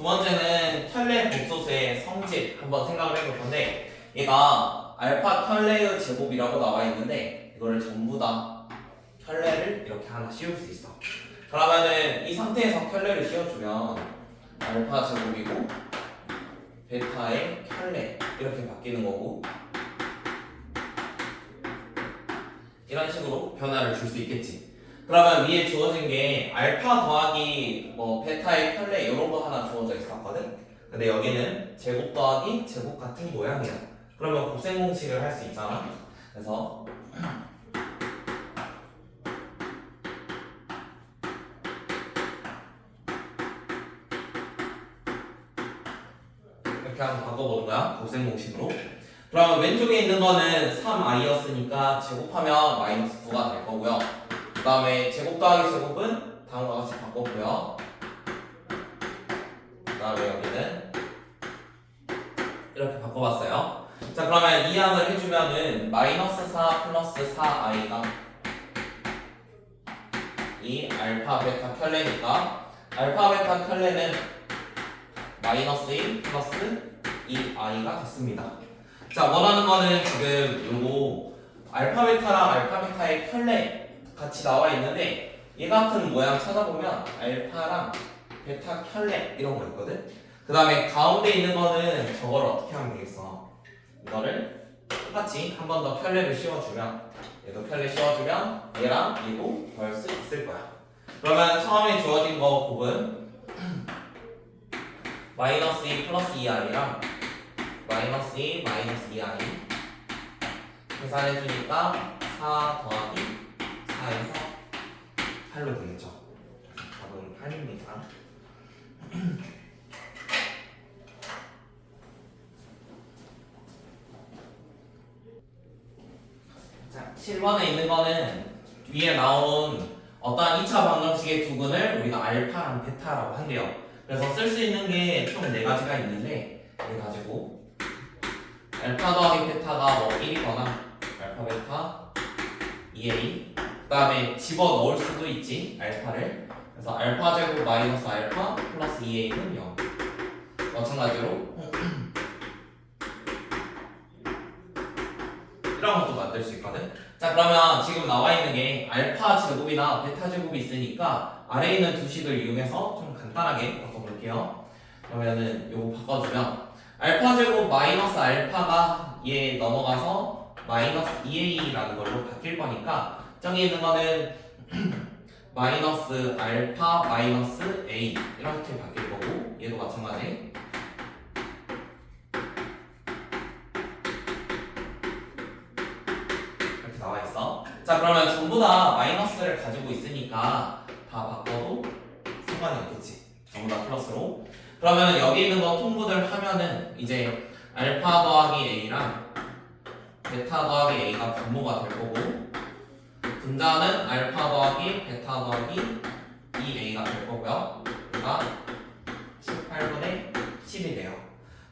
번째는 켤레 복소수의 성질 한번 생각을 해볼 건데, 얘가 알파 켤레의 제곱이라고 나와 있는데 이거를 전부 다 켤레를 이렇게 하나 씌울 수 있어. 그러면은 이 상태에서 켤레를 씌워주면 알파 제곱이고 베타의 켤레 이렇게 바뀌는 거고, 이런 식으로 변화를 줄 수 있겠지. 그러면 위에 주어진 게 알파 더하기 뭐 베타의 켤레 이런 거 하나 주어져 있었거든. 근데 여기는 제곱 더하기 제곱 같은 모양이야. 그러면 곱셈 공식을 할 수 있잖아. 그래서 이렇게 한번 바꿔보는 거야. 곱셈 공식으로. 그러면 왼쪽에 있는 거는 3i였으니까 제곱하면 마이너스 9가 될 거고요. 그 다음에 제곱 더하기 제곱은 다음과 같이 바꿨고요. 그 다음에 여기는 이렇게 바꿔봤어요. 자, 그러면 이항을 해주면은 마이너스 4 플러스 4i가 이 알파 베타 켤레니까 알파 베타 켤레는 마이너스 1 플러스 2i가 됐습니다. 자, 원하는 거는 지금 요거 알파 베타랑 알파 베타의 켤레 같이 나와 있는데 얘 같은 모양 찾아보면 알파랑 베타 켤레 이런 거 있거든. 그 다음에 가운데 있는 거는 저걸 어떻게 하면 되겠어? 이거를 똑같이 한 번 더 켤레를 씌워주면, 얘도 켤레 씌워주면 얘랑 얘도 더할 수 있을 거야. 그러면 처음에 주어진 거 곱은 마이너스 2 플러스 2i랑 마이너스 2 마이너스 2i 계산해주니까 4 더하기 4에서 8로 되겠죠. 답은 8입니다. 자, 7번에 있는 거는 위에 나온 어떠한 2차 방정식의 두근을 우리가 알파랑 베타라고 한대요. 그래서 쓸 수 있는 게 총 4가지가 있는데, 이거 가지고 알파 더하기 베타가 뭐 1이거나 알파 베타 2a, 그 다음에 집어넣을 수도 있지 알파를. 그래서 알파 제곱 마이너스 알파 플러스 2a는 0. 마찬가지로 이런 것도 만들 수 있거든. 자, 그러면 지금 나와 있는 게 알파 제곱이나 베타 제곱이 있으니까 아래에 있는 두 식을 이용해서 좀 간단하게 바꿔볼게요. 그러면은 요거 바꿔주면 알파 제곱 마이너스 알파가 얘 넘어가서 마이너스 2a라는 걸로 바뀔 거니까 저기 있는 거는 마이너스 알파 마이너스 a 이렇게 바뀔 거고, 얘도 마찬가지. 이렇게 나와 있어. 자, 그러면 전부 다 마이너스를 가지고 있으니까 다 바꿔도 상관이 없겠지. 전부 다 플러스로. 그러면 여기 있는 거 통분을 하면은 이제 알파 더하기 a랑 베타 더하기 a가 분모가 될 거고, 분자는 알파 더하기 베타 더하기 2a가 될 거고요. 그러니까 18분의 10이래요.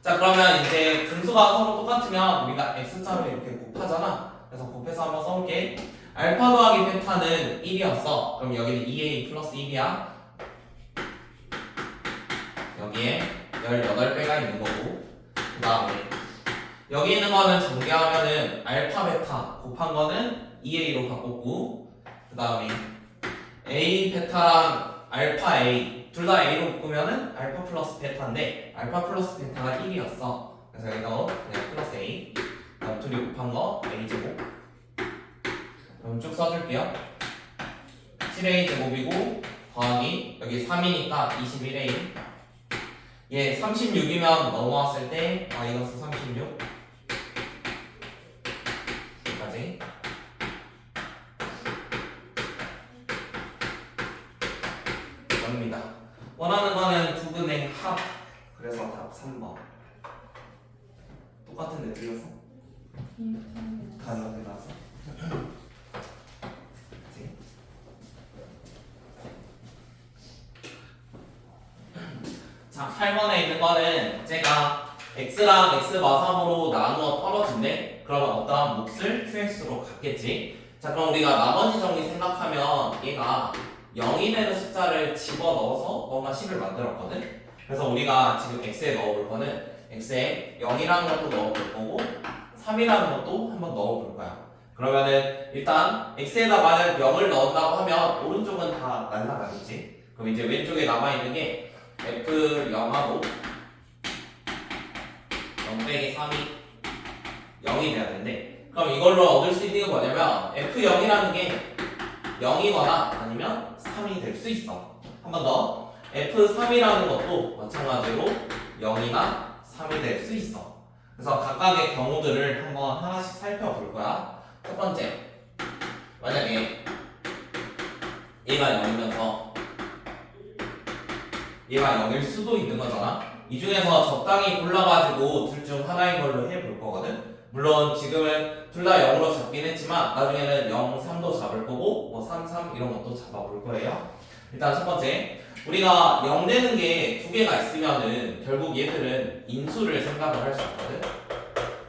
자, 그러면 이제 분수가 서로 똑같으면 우리가 x자로 이렇게 곱하잖아. 그래서 곱해서 한번 써볼게. 알파 더하기 베타는 1이었어. 그럼 여기는 2a 플러스 1이야. 여기에 18배가 있는 거고, 그 다음에 여기 있는 거는 전개하면은 알파 베타 곱한 거는 2a로 바꿨고, 그 다음에 a 베타랑 알파 a 둘 다 a로 바꾸면은 알파 플러스 베타인데 알파 플러스 베타가 1이었어. 그래서 여기다 그냥 플러스 a, 그다음 둘이 곱한 거 a 제곱. 그럼 쭉 써줄게요. 7a 제곱이고 더하기 여기 3이니까 21a. 얘 36이면 넘어왔을 때 마이너스 36 여기까지. 이겁니다. 원하는 거는 두근의 합. 그래서 답 3번. 똑같은데 틀렸어? 다 이렇게 나왔어? 자, 8번에 있는 거는 제가 x랑 x 마삼으로 나누어 떨어진대. 그러면 어떠한 몫을 qx로 갖겠지. 자, 그럼 우리가 나머지 정리 생각하면 얘가 0이 되는 숫자를 집어넣어서 뭔가 식을 만들었거든. 그래서 우리가 지금 x에 넣어볼 거는 x에 0이라는 것도 넣어볼 거고 3이라는 것도 한번 넣어볼 거야. 그러면은 일단 x에다 만약 0을 넣었다고 하면 오른쪽은 다 날라가겠지. 그럼 이제 왼쪽에 남아있는 게 f0하고 0 빼기 3이 0이 돼야 되는데, 그럼 이걸로 얻을 수 있는 게 뭐냐면 f0이라는 게 0이거나 아니면 3이 될 수 있어. 한 번 더, f3이라는 것도 마찬가지로 0이나 3이 될 수 있어. 그래서 각각의 경우들을 한번 하나씩 살펴볼 거야. 첫 번째, 만약에 얘가 0이면서 얘가 0일 수도 있는 거잖아. 이 중에서 적당히 골라가지고 둘 중 하나인 걸로 해볼 거거든. 물론 지금은 둘 다 0으로 잡긴 했지만 나중에는 0, 3도 잡을 거고 뭐 3, 3 이런 것도 잡아볼 거예요. 일단 첫 번째, 우리가 0 되는 게 두 개가 있으면은 결국 얘들은 인수를 생각을 할 수 있거든.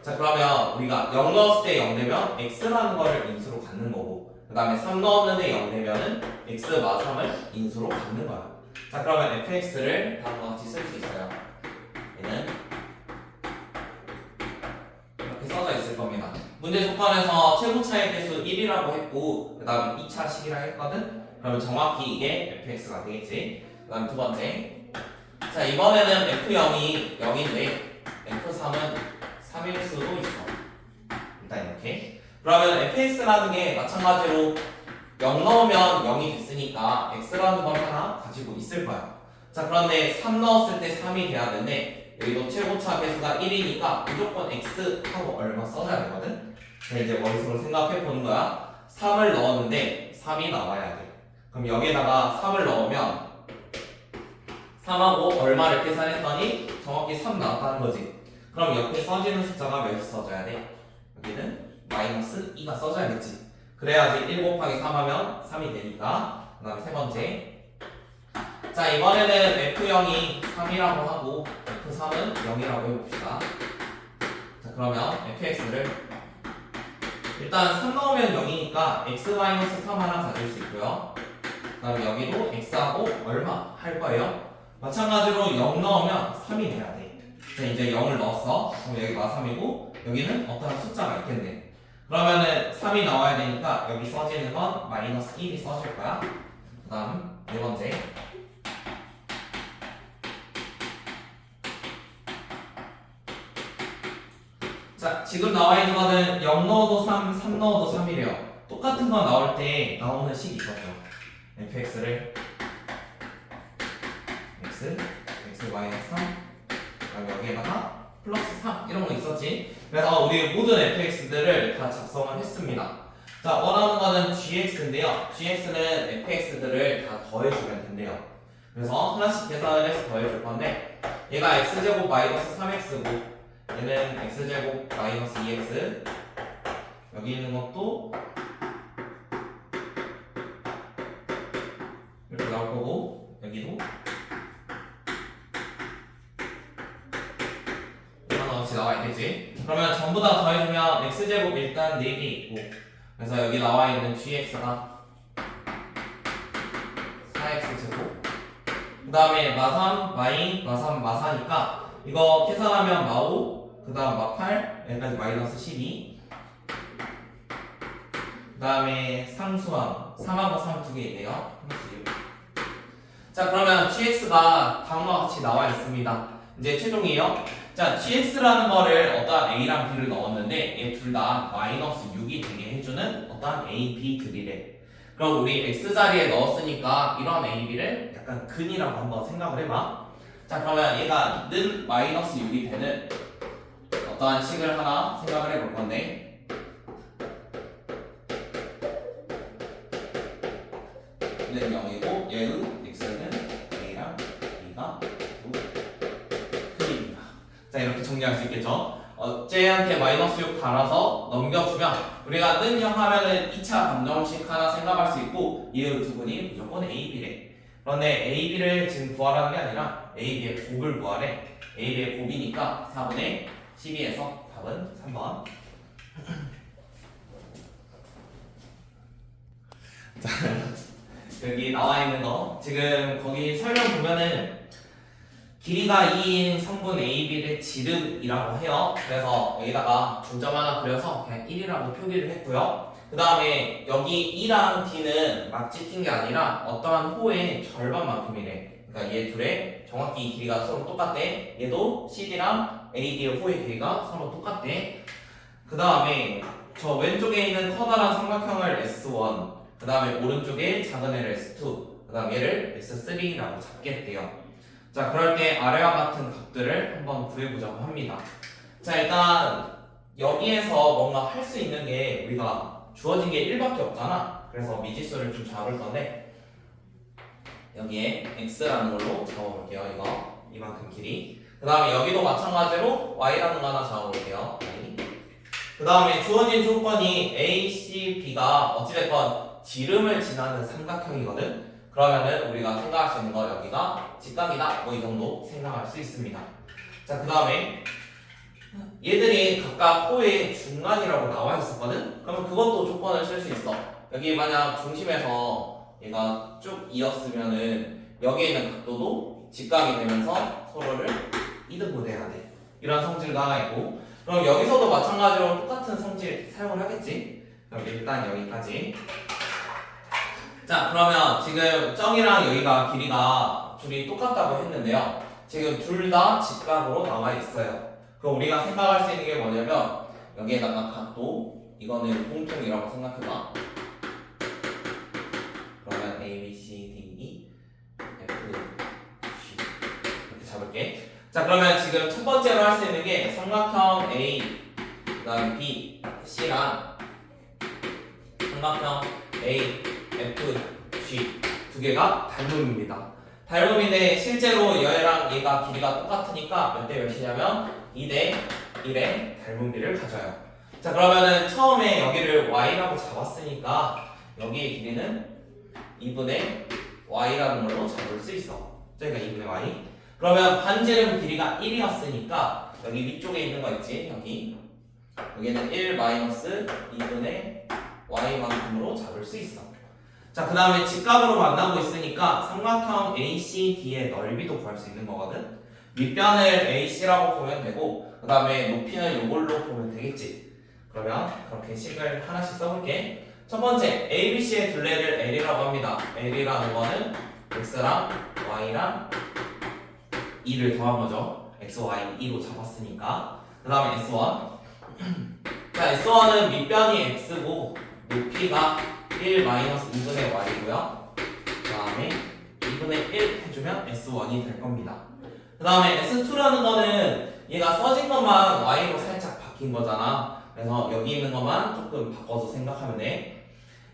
자, 그러면 우리가 0 넣었을 때 0 되면 x라는 거를 인수로 갖는 거고, 그 다음에 3 넣었는데 0 되면은 x 마 3을 인수로 갖는 거야. 자, 그러면 fx를 다음과 같이 쓸 수 있어요. 얘는 이렇게 써져 있을 겁니다. 문제 조건에서 최고 차이 개수 1이라고 했고 그 다음에 2차 식이라 했거든. 그러면 정확히 이게 fx가 되겠지. 그 다음 두 번째, 자 이번에는 f0이 0인데 f3은 3일 수도 있어. 일단 이렇게. 그러면 fx라는 게 마찬가지로 0 넣으면 0이 됐으니까 x라는 걸 하나 가지고 있을 거야. 자, 그런데 3 넣었을 때 3이 돼야 되는데 여기도 최고차 개수가 1이니까 무조건 x하고 얼마 써줘야 되거든. 자, 이제 머릿속으로 생각해 보는 거야. 3을 넣었는데 3이 나와야 돼. 그럼 여기에다가 3을 넣으면 3하고 얼마를 계산했더니 정확히 3 나왔다는 거지. 그럼 옆에 써지는 숫자가 몇이 써져야 돼? 여기는 마이너스 2가 써져야겠지. 그래야지 1 곱하기 3 하면 3이 되니까. 그 다음에 세 번째, 자 이번에는 f0이 3이라고 하고 f3은 0이라고 해봅시다. 자 그러면 fx를 일단 3 넣으면 0이니까 x-3 하나 가질 수 있고요. 그 다음에 여기도 x하고 얼마 할 거예요. 마찬가지로 0 넣으면 3이 돼야 돼. 자 이제 0을 넣었어. 그럼 여기 마3이고 여기는 어떤 숫자가 있겠네. 그러면은 3이 나와야 되니까 여기 써지는 건 마이너스 1이 써질 거야. 그 다음 네 번째, 자 지금 나와 있는 거는 0 넣어도 3, 3 넣어도 3이래요. 똑같은 거 나올 때 나오는 식이 있었죠. fx를 x, x 마이너스 3, 그다음 여기에다가 플러스 3 이런 거 있었지. 그래서 우리 모든 fx들을 다 작성을 했습니다. 자 원하는 거는 gx인데요. gx는 fx들을 다 더해주면 된대요. 그래서 하나씩 계산을 해서 더해줄 건데 얘가 x제곱 마이너스 3x고 얘는 x제곱 마이너스 2x, 여기 있는 것도 이렇게 나올 거고 여기도 하나씩 나와 있겠지. 그러면 전부 다 더해주면 x제곱 일단 4개 있고, 그래서 여기 나와 있는 gx가 4x제곱, 그 다음에 마3 마인 마3 마4니까 이거 계산하면 마5, 그 다음 마8, 여기까지 마이너스 12, 그 다음에 상수항 3하고 3 두 개 있네요. 자 그러면 gx가 다음과 같이 나와 있습니다. 이제 최종이에요. 자 gx라는 거를 어떠한 a랑 b를 넣었는데 얘 둘 다 마이너스 6이 되게 해주는 어떠한 a, b들이래. 그럼 우리 x 자리에 넣었으니까 이런 a, b를 약간 근이라고 한번 생각을 해봐. 자 그러면 얘가 는 마이너스 6이 되는 어떠한 식을 하나 생각을 해볼 건데, 는 0이고 얘의 x는 a랑 b가 큰입니다. 자 이렇게 정리할 수 있겠죠. 쟤한테 마이너스 6 달아서 넘겨주면 우리가 는 0 하면은 2차 방정식 하나 생각할 수 있고 얘의 두 분이 무조건 a, b래. 그런데 a, b를 지금 구하라는 게 아니라 a, b의 곱을 구하래. a, b의 곱이니까 4분의 12에서 답은 3번. 자, 여기 나와 있는 거 지금 거기 설명 보면은 길이가 2인 성분 AB를 지름이라고 해요. 그래서 여기다가 중점 하나 그려서 그냥 1이라고 표기를 했고요. 그 다음에 여기 E랑 D는 막 찍힌 게 아니라 어떠한 호의 절반만큼이래. 그러니까 얘 둘의 정확히 길이가 서로 똑같대. 얘도 CD랑 AD의 호의 길이가 서로 똑같대. 그 다음에 저 왼쪽에 있는 커다란 삼각형을 S1, 그 다음에 오른쪽에 작은 애를 S2, 그 다음 얘를 S3라고 잡겠대요. 자, 그럴 때 아래와 같은 값들을 한번 구해보자고 합니다. 자, 일단 여기에서 뭔가 할 수 있는 게 우리가 주어진 게 1밖에 없잖아. 그래서 미지수를 좀 잡을 건데 여기에 x라는 걸로 잡아볼게요. 이만큼 길이. 그 다음에 여기도 마찬가지로 y라는 거 하나 잡아볼게요. y. 그 다음에 주어진 조건이 a, c, b가 어찌됐건 지름을 지나는 삼각형이거든. 그러면은 우리가 생각할 수 있는 거 여기가 직각이다. 뭐 이 정도 생각할 수 있습니다. 자, 그 다음에 얘들이 각각 호의 중간이라고 나와 있었거든? 그러면 그것도 조건을 쓸 수 있어. 여기 만약 중심에서 얘가 쭉 이었으면은 여기에 있는 각도도 직각이 되면서 서로를 이등분해야 돼. 이런 성질도 하나 있고. 그럼 여기서도 마찬가지로 똑같은 성질 사용을 하겠지? 그럼 일단 여기까지. 자, 그러면 지금 점이랑 여기가 길이가 둘이 똑같다고 했는데요. 지금 둘 다 직각으로 나와 있어요. 그럼 우리가 생각할 수 있는 게 뭐냐면 여기에다가 각도, 이거는 공통이라고 생각해봐. 그러면 A, B, C, D, E, F, G 이렇게 잡을게. 자, 그러면 지금 첫 번째로 할 수 있는 게 삼각형 A, 그 다음에 B, C랑 삼각형 A, F, G 두 개가 닮음입니다. 닮음인데 실제로 얘랑 얘가 길이가 똑같으니까 몇 대 몇이냐면 2대 1의 닮음비를 가져요. 자, 그러면은 처음에 여기를 y라고 잡았으니까 여기의 길이는 2분의 y라는 걸로 잡을 수 있어. 그러니까 2분의 y. 그러면 반지름 길이가 1이었으니까 여기 위쪽에 있는 거 있지? 여기는 1 마이너스 2분의 y만큼으로 잡을 수 있어. 자, 그 다음에 직각으로 만나고 있으니까 삼각형 ACD의 넓이도 구할 수 있는 거거든. 밑변을 AC라고 보면 되고 그 다음에 높이는 이걸로 보면 되겠지. 그러면 그렇게 식을 하나씩 써볼게. 첫 번째, ABC의 둘레를 L이라고 합니다. L이라는 거는 X랑 Y랑 E를 더한 거죠. X, Y, E로 잡았으니까. 그 다음에 S1. 자, S1은 밑변이 X고 높이가 1 마이너스 2분의 y고요. 그 다음에 2분의 1 해주면 S1이 될 겁니다. 그 다음에 S2라는 거는 얘가 써진 것만 y로 살짝 바뀐 거잖아. 그래서 여기 있는 것만 조금 바꿔서 생각하면 돼.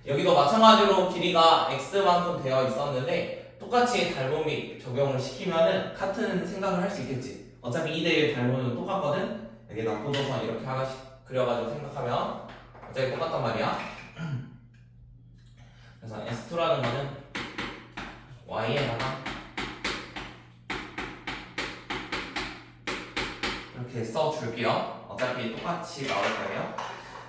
여기도 마찬가지로 길이가 x만큼 되어 있었는데 똑같이 닮음이 적용을 시키면은 같은 생각을 할 수 있겠지. 어차피 2대1 닮음은 똑같거든. 여기다 고도선 이렇게 하나씩 그려가지고 생각하면 어차피 똑같단 말이야. 그래서 S2라는 거는 y에다가 이렇게 써줄게요. 어차피 똑같이 나올 거예요.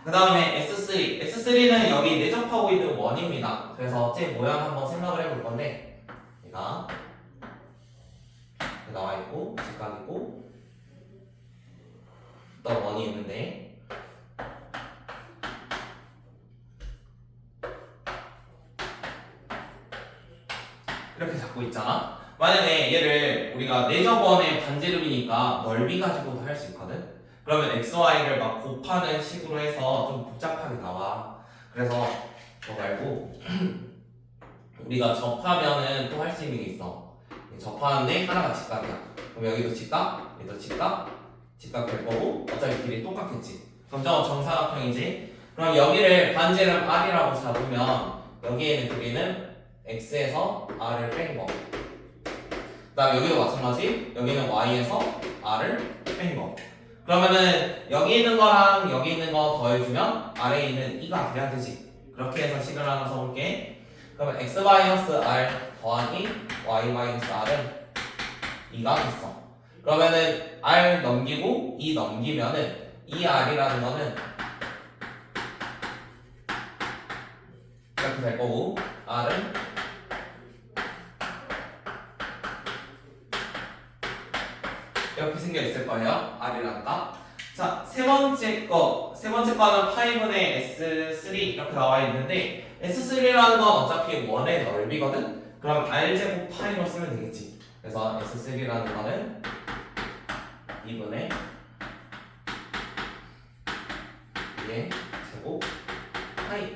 그 다음에 S3. S3는 여기 내접하고 있는 원입니다. 그래서 제 모양 한번 생각을 해볼 건데 얘가 나와 있고 직각이고 또 원이 있는데 이렇게 잡고 있잖아. 만약에 얘를 우리가 내접원의 반지름이니까 넓이 가지고도 할 수 있거든. 그러면 XY를 막 곱하는 식으로 해서 좀 복잡하게 나와. 그래서 저 말고 우리가 접하면은 또 할 수 있는 게 있어. 접하는데 하나가 직각이야. 그럼 여기도 직각, 여기도 직각, 직각 될 거고 어차피 길이 똑같겠지. 그럼 저거 정사각형이지. 그럼 여기를 반지름 R이라고 잡으면 여기에 있는 길이는 X에서 R을 뺀 거. 그 다음 여기도 마찬가지. 여기는 Y에서 R을 뺀 거. 그러면은 여기 있는 거랑 여기 있는 거 더해주면 아래에 있는 2가 돼야 되지. 그렇게 해서 식을 하나 써볼게. 그러면 X-R 더하기 Y-R은 2가 됐어. 그러면은 R 넘기고 2 넘기면은 2R이라는 거는 이렇게 될 거고 R은 이렇게 생겨 있을 거예요. R이라는 값. 자, 세 번째 거는 파이분의 S3 이렇게 나와 있는데 S3라는 건 어차피 원의 넓이거든. 그럼 R 제곱 파이로 쓰면 되겠지. 그래서 S3라는 거는 2분의 2의 제곱 파이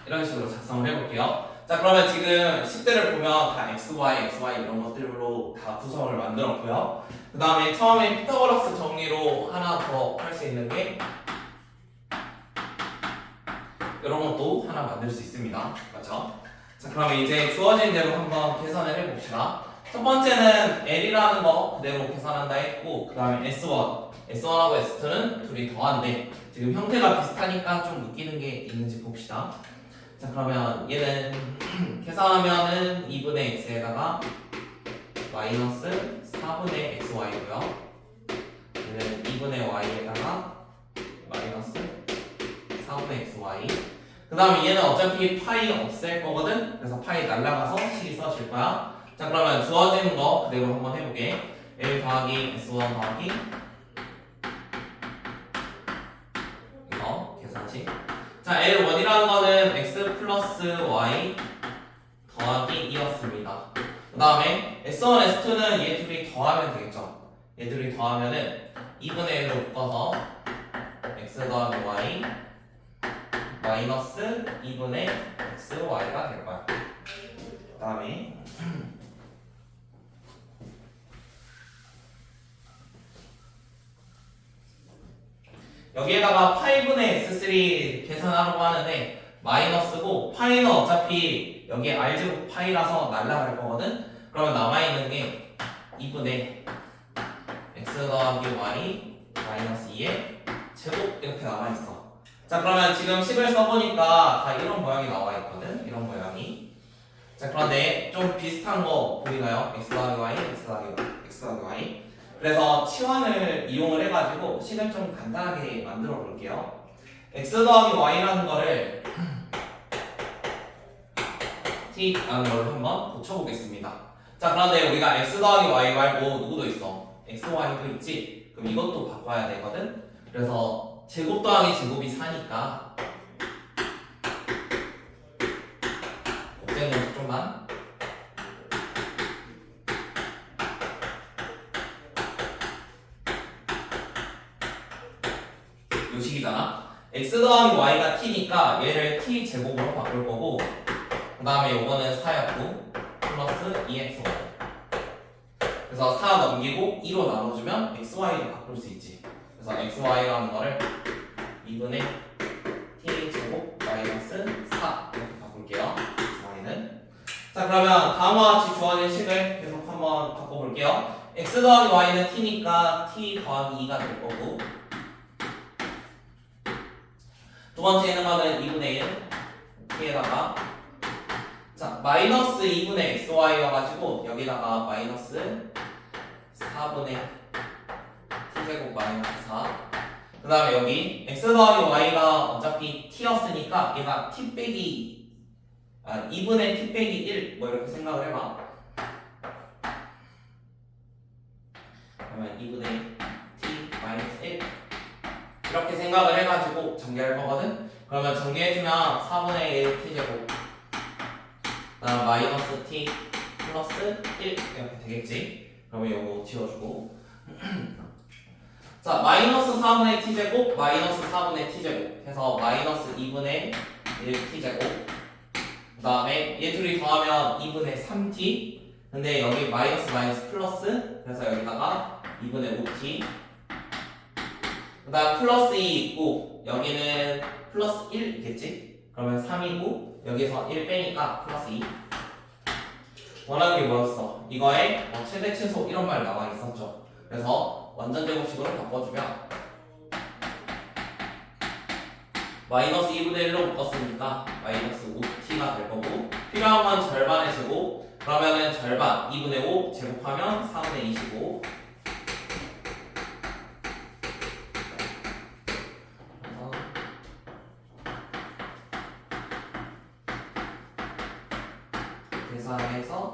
이런 식으로 작성을 해볼게요. 자, 그러면 지금 식들을 보면 다 XY 이런 것들로 다 구성을 만들었고요. 그 다음에 처음에 피타고라스 정리로 하나 더 할 수 있는 게 이런 것도 하나 만들 수 있습니다. 맞죠? 자, 그러면 이제 주어진 대로 한번 계산을 해봅시다. 첫 번째는 L이라는 거 그대로 계산한다 했고, 그 다음에 S1, S1하고 S2는 둘이 더한데 지금 형태가 비슷하니까 좀 느끼는 게 있는지 봅시다. 자, 그러면 얘는 계산하면은 2분의 x에다가 마이너스 4분의 xy고요. 얘는 2분의 y에다가 마이너스 4분의 xy. 그 다음에 얘는 어차피 파이 없앨 거거든. 그래서 파이 날라가서 식이 써질 거야. 자, 그러면 주어진 거 그대로 한번 해볼게. L 더하기 S1 더하기 이거 계산식. 자, L1이라는 거는 x 플러스 y 더하기 2였습니다. 그 다음에 S1, S2는 얘 둘이 더하면 되겠죠. 얘 둘이 더하면은 2분의 1로 묶어서 x 더하기 y 마이너스 2분의 x, y가 될 거야. 그 다음에 여기에다가 파이분의 S3 계산하려고 하는데 마이너스고 파이는 어차피 여기에 R제곱 파이라서 날라갈 거거든? 그러면 남아있는 게 2분의 X 더하기 Y 마이너스 2의 제곱 이렇게 남아있어. 자, 그러면 지금 식을 써보니까 다 이런 모양이 나와있거든? 이런 모양이. 자, 그런데 좀 비슷한 거 보이나요? X 더하기 Y, X 더하기 Y. 그래서 치환을 이용을 해가지고 식을 좀 간단하게 만들어 볼게요. x 더하기 y라는 거를 t라는 걸 한번 고쳐보겠습니다. 자, 그런데 우리가 x 더하기 y 말고 누구도 있어? x, y도 있지? 그럼 이것도 바꿔야 되거든? 그래서 제곱 더하기 제곱이 4니까 곱셈 공식 좀만 식이잖아. x 더하기 y가 t니까 얘를 t 제곱으로 바꿀 거고, 그 다음에 요거는 4였고 플러스 2xy. 그래서 4 넘기고 2로 나눠주면 xy를 바꿀 수 있지. 그래서 xy라는 거를 2분의 t 제곱 마이너스 4 이렇게 바꿀게요. xy는. 자, 그러면 다음과 같이 주어진 식을 계속 한번 바꿔볼게요. x 더하기 y는 t니까 t 더하기 2가 될 거고, 두 번째 있는 거는 2분의 1 t에다가 자, 마이너스 2분의 xy여가지고 여기다가 마이너스 4분의 t제곱 마이너스 4. 그 다음에 여기 x 더하기 y가 어차피 t였으니까 얘가 t 빼기 2분의 t 빼기 1 뭐 이렇게 생각을 해봐. 그러면 2분의 t 마이너스 1 이렇게 생각을 해가지고 전개할 거거든? 그러면 전개해주면 4분의 1 t제곱 그다음 마이너스 t 플러스 1 이렇게 되겠지? 그러면 요거 지워주고 자, 마이너스 4분의 t제곱 마이너스 4분의 t제곱 해서 마이너스 2분의 1 t제곱 그 다음에 얘 둘이 더하면 2분의 3t 근데 여기 마이너스 마이너스 플러스 그래서 여기다가 2분의 5t 그 다음 플러스 2 있고 여기는 플러스 1 있겠지? 그러면 3이고 여기서 1 빼니까 플러스 2 원하는 게 뭐였어? 이거에 최대 최소 이런 말 나와 있었죠. 그래서 완전 제곱식으로 바꿔주면 마이너스 2분의 1로 묶었으니까 마이너스 5t가 될 거고 필요한 건 절반의 제곱 그러면은 절반 2분의 5 제곱하면 4분의 2이고 계산해서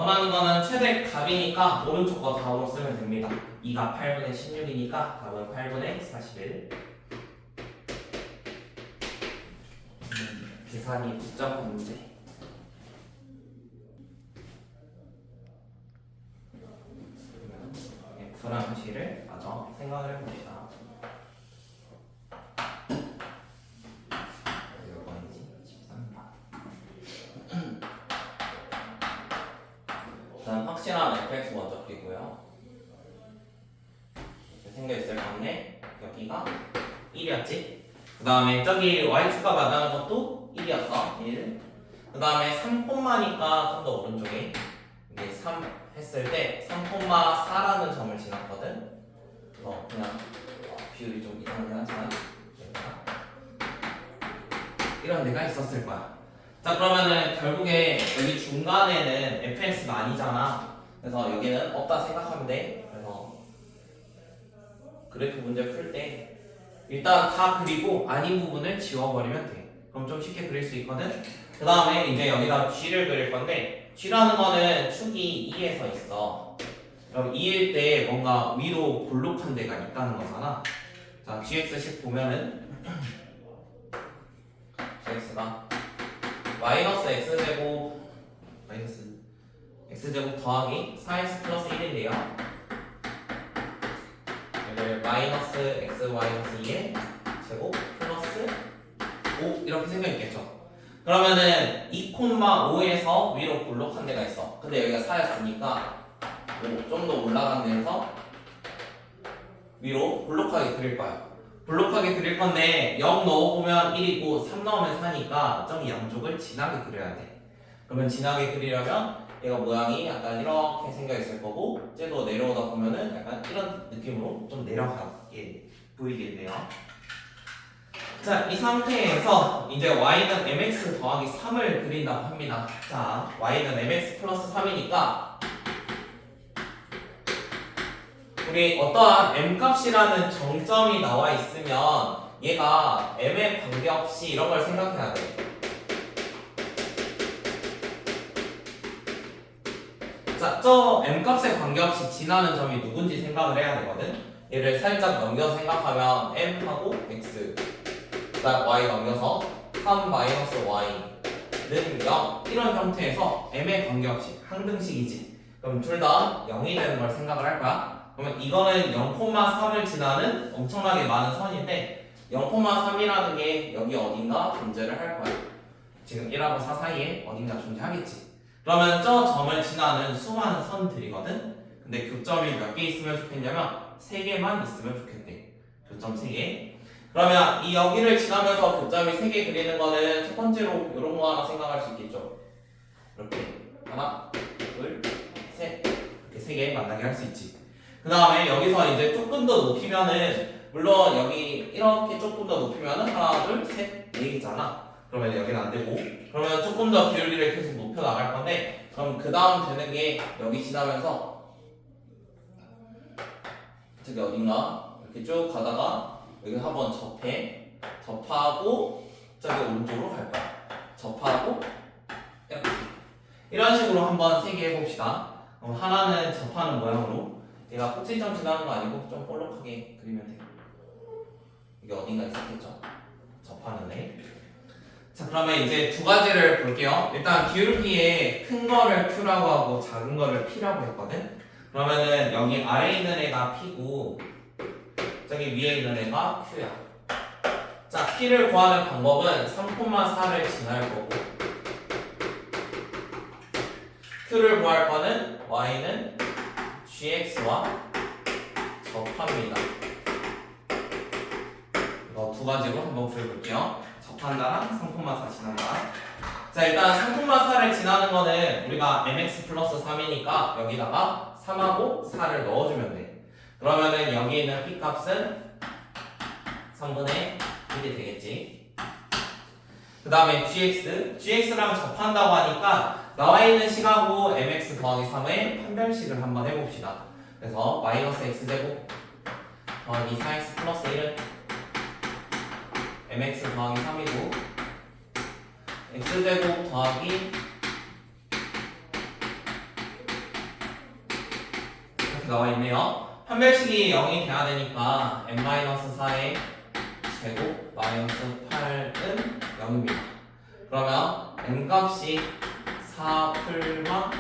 원하는 거는 최대 값이니까 오른쪽 거 답으로 쓰면 됩니다. 2가 8분의 16이니까 답은 8분의 41. 계산이 복잡한 문제. F라는 식을 마저 생각을 해봅시다. 몇 번이지? 13번. 일단 확실한 fx 먼저 그리고요. 이렇게 생겨있을 건데 여기가 1이었지? 그 다음에 저기 y2가 만나는 것도 1이었어. 1. 그 다음에 3콤마니까 좀 더 오른쪽에 이게 3 했을 때 3,4라는 점을 지났거든. 그냥 비율이 좀 이상하긴 하지만 이런 데가 있었을 거야. 자, 그러면은 결국에 여기 중간에는 fx가 아니잖아. 그래서 여기는 없다 생각하면 돼. 그래서 그래프 문제 풀 때 일단 다 그리고 아닌 부분을 지워버리면 돼. 그럼 좀 쉽게 그릴 수 있거든. 그 다음에 이제 여기다 g를 그릴 건데 g라는 거는 축이 2에서 있어. 그럼 2일 때 뭔가 위로 볼록한 데가 있다는 거잖아. 자, gx식 보면은 gx가 마이너스 x제곱 마이너스 x제곱 더하기 4x 플러스 1인데요. 여기를 마이너스 x 마이너스 2의 제곱 플러스 5 이렇게 생겨있겠죠. 그러면은 2,5에서 위로 볼록한 데가 있어. 근데 여기가 4였으니까 좀 더 올라간 데에서 위로 볼록하게 그릴 거야. 볼록하게 그릴 건데 0 넣어보면 1이고 3 넣으면 4니까 점이 양쪽을 진하게 그려야 돼. 그러면 진하게 그리려면 얘가 모양이 약간 이렇게 생겨 있을 거고 쟤도 내려오다 보면은 약간 이런 느낌으로 좀 내려가게 보이겠네요. 자, 이 상태에서 이제 y는 mx 더하기 3을 그린다고 합니다. 자, y는 mx 플러스 3이니까 우리 어떠한 m값이라는 정점이 나와 있으면 얘가 m에 관계없이 이런 걸 생각해야 돼. 자, 저 m값에 관계없이 지나는 점이 누군지 생각을 해야 되거든. 얘를 살짝 넘겨서 생각하면 m하고 x 그다음 y 넘겨서 3 마이너스 y는 0 이런 형태에서 m에 관계없이 항등식이지. 그럼 둘 다 0이 되는 걸 생각을 할 거야. 그러면 이거는 0,3을 지나는 엄청나게 많은 선인데 0,3이라는 게 여기 어딘가 존재를 할 거야. 지금 1하고 4 사이에 어딘가 존재하겠지. 그러면 저 점을 지나는 수많은 선들이거든. 근데 교점이 몇 개 있으면 좋겠냐면 3개만 있으면 좋겠대. 교점 3개. 그러면 이 여기를 지나면서 교점이 3개 그리는 거는 첫 번째로 이런 거 하나 생각할 수 있겠죠. 이렇게 하나, 둘, 셋 이렇게 3개 만나게 할 수 있지. 그 다음에 여기서 이제 조금 더 높이면은 물론 여기 이렇게 조금 더 높이면은 하나, 둘, 셋, 4개잖아. 그러면 여기는 안 되고 그러면 조금 더 기울기를 계속 높여 나갈 건데 그럼 그 다음 되는 게 여기 지나면서 저기 어딘가 이렇게 쭉 가다가 여기 한번 접하고 저기 오른쪽으로 갈 거야. 접하고 이렇게 이런 식으로 한번 3개 해봅시다. 그럼 하나는 접하는 모양으로 얘가 꼭지점 지나는 거 아니고 좀 볼록하게 그리면 돼요. 이게 어딘가 있었겠죠? 접하는 애. 자, 그러면 이제 두 가지를 볼게요. 일단 기울기에 큰 거를 Q라고 하고 작은 거를 P라고 했거든. 그러면은 여기 아래에 있는 애가 P고 저기 위에 있는 애가 Q야. 자, P를 구하는 방법은 3,4를 지날 거고 Q를 구할 거는 Y는 GX와 접합니다. 이거 두 가지로 한번 구해볼게요. 접한다랑 3,4 지난다. 자, 일단 3,4를 지나는 거는 우리가 mx 플러스 3이니까 여기다가 3하고 4를 넣어주면 돼. 그러면은 여기 있는 p 값은 3분의 1이 되겠지. 그 다음에 gx랑 접한다고 하니까 나와 있는 식하고 mx 더하기 3의 판별식을 한번 해봅시다. 그래서 마이너스 x제곱 더하기 4x 플러스 1은 mx 더하기 3이고 x제곱 더하기 이렇게 나와 있네요. 판별식이 0이 돼야 되니까 n-4의 제곱 마이너스 8은 0입니다. 그러면 n 값이 4 풀마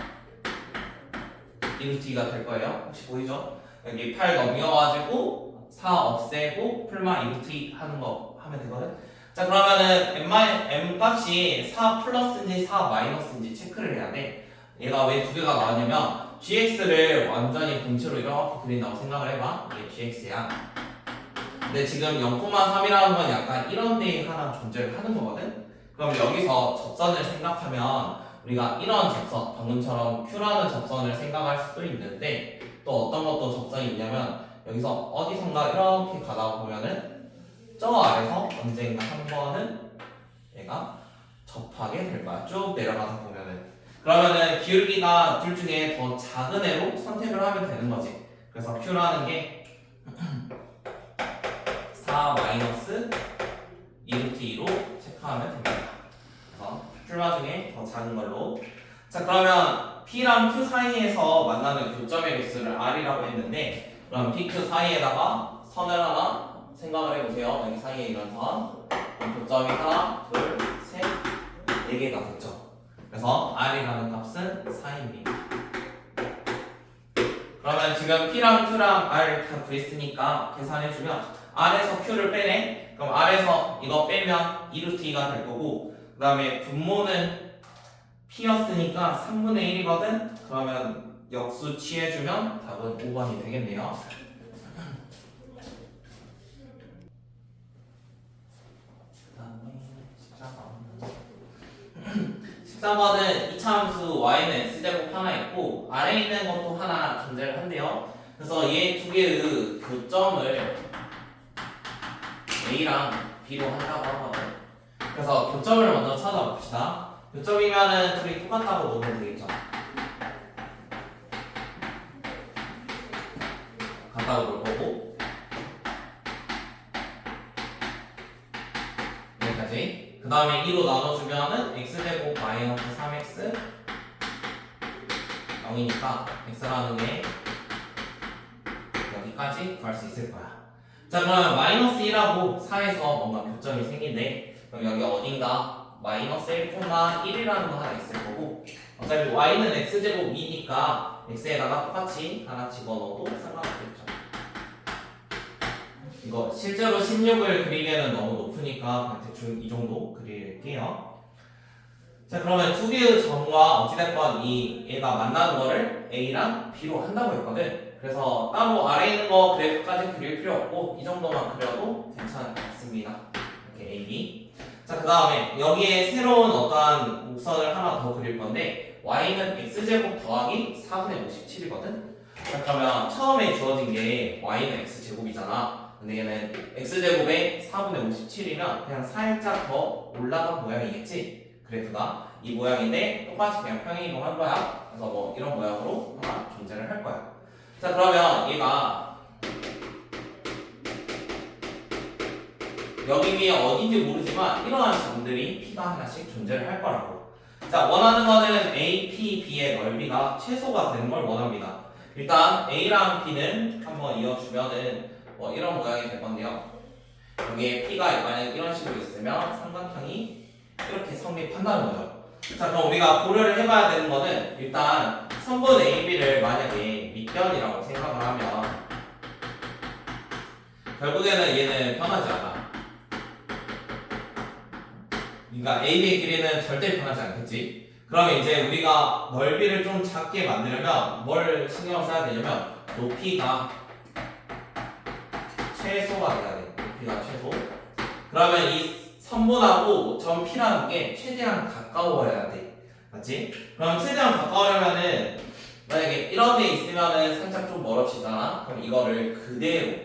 2루트가 될 거예요. 혹시 보이죠? 여기 8 넘겨가지고 4 없애고 풀마 2루트 하는 거 하면 되거든. 자, 그러면은 m 값이 4 플러스인지 4 마이너스인지 체크를 해야 돼. 얘가 왜 두 개가 나왔냐면 gx를 완전히 본체로 이렇게 그린다고 생각을 해봐. 이게 gx야. 근데 지금 0,3이라는 건 약간 이런 데 하나 존재를 하는 거거든. 그럼 여기서 접선을 생각하면 우리가 이런 접선, 방금처럼 Q라는 접선을 생각할 수도 있는데 또 어떤 것도 접선이 있냐면 여기서 어디선가 이렇게 가다 보면은 저 아래서 언젠가 한 번은 얘가 접하게 될 거야. 쭉 내려가다 보면은. 그러면은 기울기가 둘 중에 더 작은 애로 선택을 하면 되는 거지. 그래서 Q라는 게 4 마이너스 2루트 2로 체크하면 됩니다. 그래서 풀마 중에 더 작은 걸로. 자, 그러면 P랑 Q 사이에서 만나는 교점의 개수를 R이라고 했는데 그럼 PQ 사이에다가 선을 하나 생각을 해보세요. 여기 사이에 이런 선. 교점이 하나, 둘, 셋, 4개가 됐죠. 그래서 R이라는 값은 4입니다. 그러면 지금 P랑 Q랑 R 다 구했으니까 계산해주면 R에서 Q를 빼네? 그럼 R에서 이거 빼면 2루트 2가 될 거고 그 다음에 분모는 P였으니까 3분의 1이거든? 그러면 역수 취해주면 답은 5번이 되겠네요. 그 다음에 14번은 이차함수 y는 x제곱 하나 있고 아래에 있는 것도 하나 존재를 한대요. 그래서 얘 두 개의 교점을 a랑 b로 한다고 하거든. 그래서 교점을 먼저 찾아봅시다. 교점이면은 둘이 똑같다고 보면 되겠죠. 같다고 볼 거고 여기까지. 그 다음에 2로 나눠주면은 x제곱 마이너스 3x 0이니까 x라는 게 여기까지 구할 수 있을 거야. 자, 그러면 마이너스 1하고 4에서 뭔가 교점이 생긴대. 그럼 여기 어딘가 마이너스 1,1이라는 거 하나 있을 거고 어차피 y는 x제곱 2니까 x에다가 똑같이 하나 집어넣어도 상관없겠죠. 이거 실제로 16을 그리기에는 너무 높으니까 대충 이 정도 그릴게요. 자, 그러면 두 개의 점과 어찌됐건 이 얘가 만나는 거를 A랑 B로 한다고 했거든. 그래서 따로 아래에 있는 거 그래프까지 그릴 필요 없고 이 정도만 그려도 괜찮을 것 같습니다. 이렇게 A, B. 자, 그 다음에 여기에 새로운 어떠한 곡선을 하나 더 그릴 건데 y는 x제곱 더하기 4분의 57이거든. 자, 그러면 처음에 주어진 게 y는 x제곱이잖아. 근데 얘는 x제곱에 4분의 57이면 그냥 살짝 더 올라간 모양이겠지? 그래프가 이 모양인데 똑같이 그냥 평행이동한 거야. 그래서 뭐 이런 모양으로 하나 존재를 할 거야. 자, 그러면 얘가 여기 위에 어딘지 모르지만 이러한 점들이 P가 하나씩 존재를 할 거라고. 자, 원하는 거는 A, P, B의 넓이가 최소가 되는 걸 원합니다. 일단 A랑 B는 한번 이어주면은 뭐 이런 모양이 될 건데요. 여기에 P가 만약 이런 식으로 있으면 삼각형이 이렇게 성립한다는 거죠. 자, 그럼 우리가 고려를 해봐야 되는 거는 일단 선분 AB를 만약에 밑변이라고 생각을 하면 결국에는 얘는 변하지 않아. 그러니까 AB의 길이는 절대 변하지 않겠지. 그러면 이제 우리가 넓이를 좀 작게 만들려면 뭘 신경 써야 되냐면 높이가 최소가 돼야 돼. 높이가 최소. 그러면 이 선분하고 점 P라는 게 최대한 가까워야 돼. 맞지? 그럼 최대한 가까우려면은 만약에 이런 데 있으면은 살짝 좀 멀어지잖아. 그럼 이거를 그대로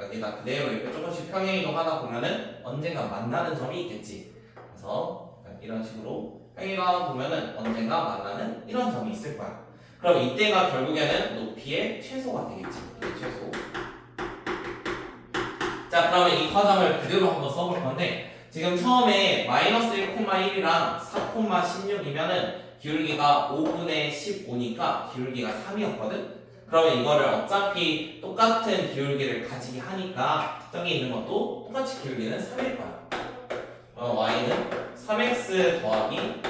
여기다 그대로 이렇게 조금씩 평행이동 하다 보면은 언젠가 만나는 점이 있겠지. 그래서 이런 식으로 평행이동 보면은 언젠가 만나는 이런 점이 있을 거야. 그럼 이때가 결국에는 높이의 최소가 되겠지. 최소. 자, 그러면 이 과정을 그대로 한번 써볼 건데 지금 처음에 마이너스 1,1이랑 4,16이면은 기울기가 5분의 15니까 기울기가 3이었거든? 그러면 이거를 어차피 똑같은 기울기를 가지게 하니까 저기 있는 것도 똑같이 기울기는 3일 거야. y는 3x 더하기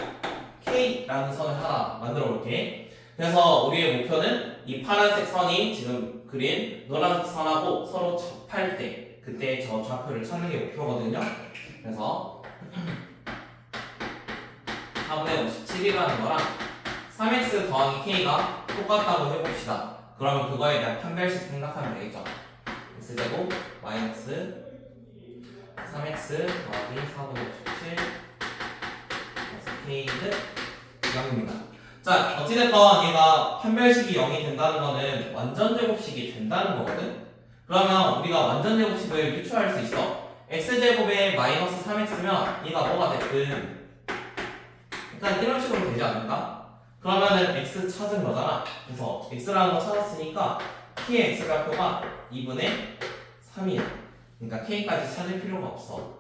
k라는 선을 하나 만들어 볼게. 그래서 우리의 목표는 이 파란색 선이 지금 그린 노란색 선하고 서로 접할 때 그때 저 좌표를 찾는 게 목표거든요. 그래서 4분의 57이라는 거랑 3x 더하기 k가 똑같다고 해봅시다. 그러면 그거에 대한 판별식 생각하면 되겠죠. x제곱 마이너스 3x 더하기 4분의 57 k는 0입니다. 자, 어찌됐건 얘가 판별식이 0이 된다는 거는 완전제곱식이 된다는 거거든? 그러면 우리가 완전제곱식을 유추할 수 있어. x제곱에 마이너스 3x면 얘가 뭐가 됐든 일단 이런 식으로 되지 않을까? 그러면은 x 찾은 거잖아. 그래서 x라는 거 찾았으니까 k의 x좌표가 2분의 3이야. 그러니까 k까지 찾을 필요가 없어.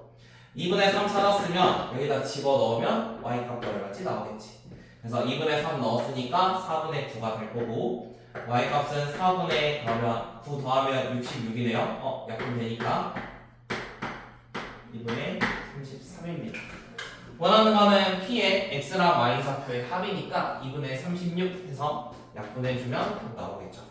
2분의 3 찾았으면 여기다 집어넣으면 y값 얼마지 나오겠지. 그래서 2분의 3 넣었으니까 4분의 9가 될 거고 y값은 4분의 그러면 9 더하면 66이네요. 약분 되니까 2분의 33입니다. 원하는 거는 p의 x랑 y 좌표의 합이니까 2분의 36 해서 약분해주면 답 나오겠죠.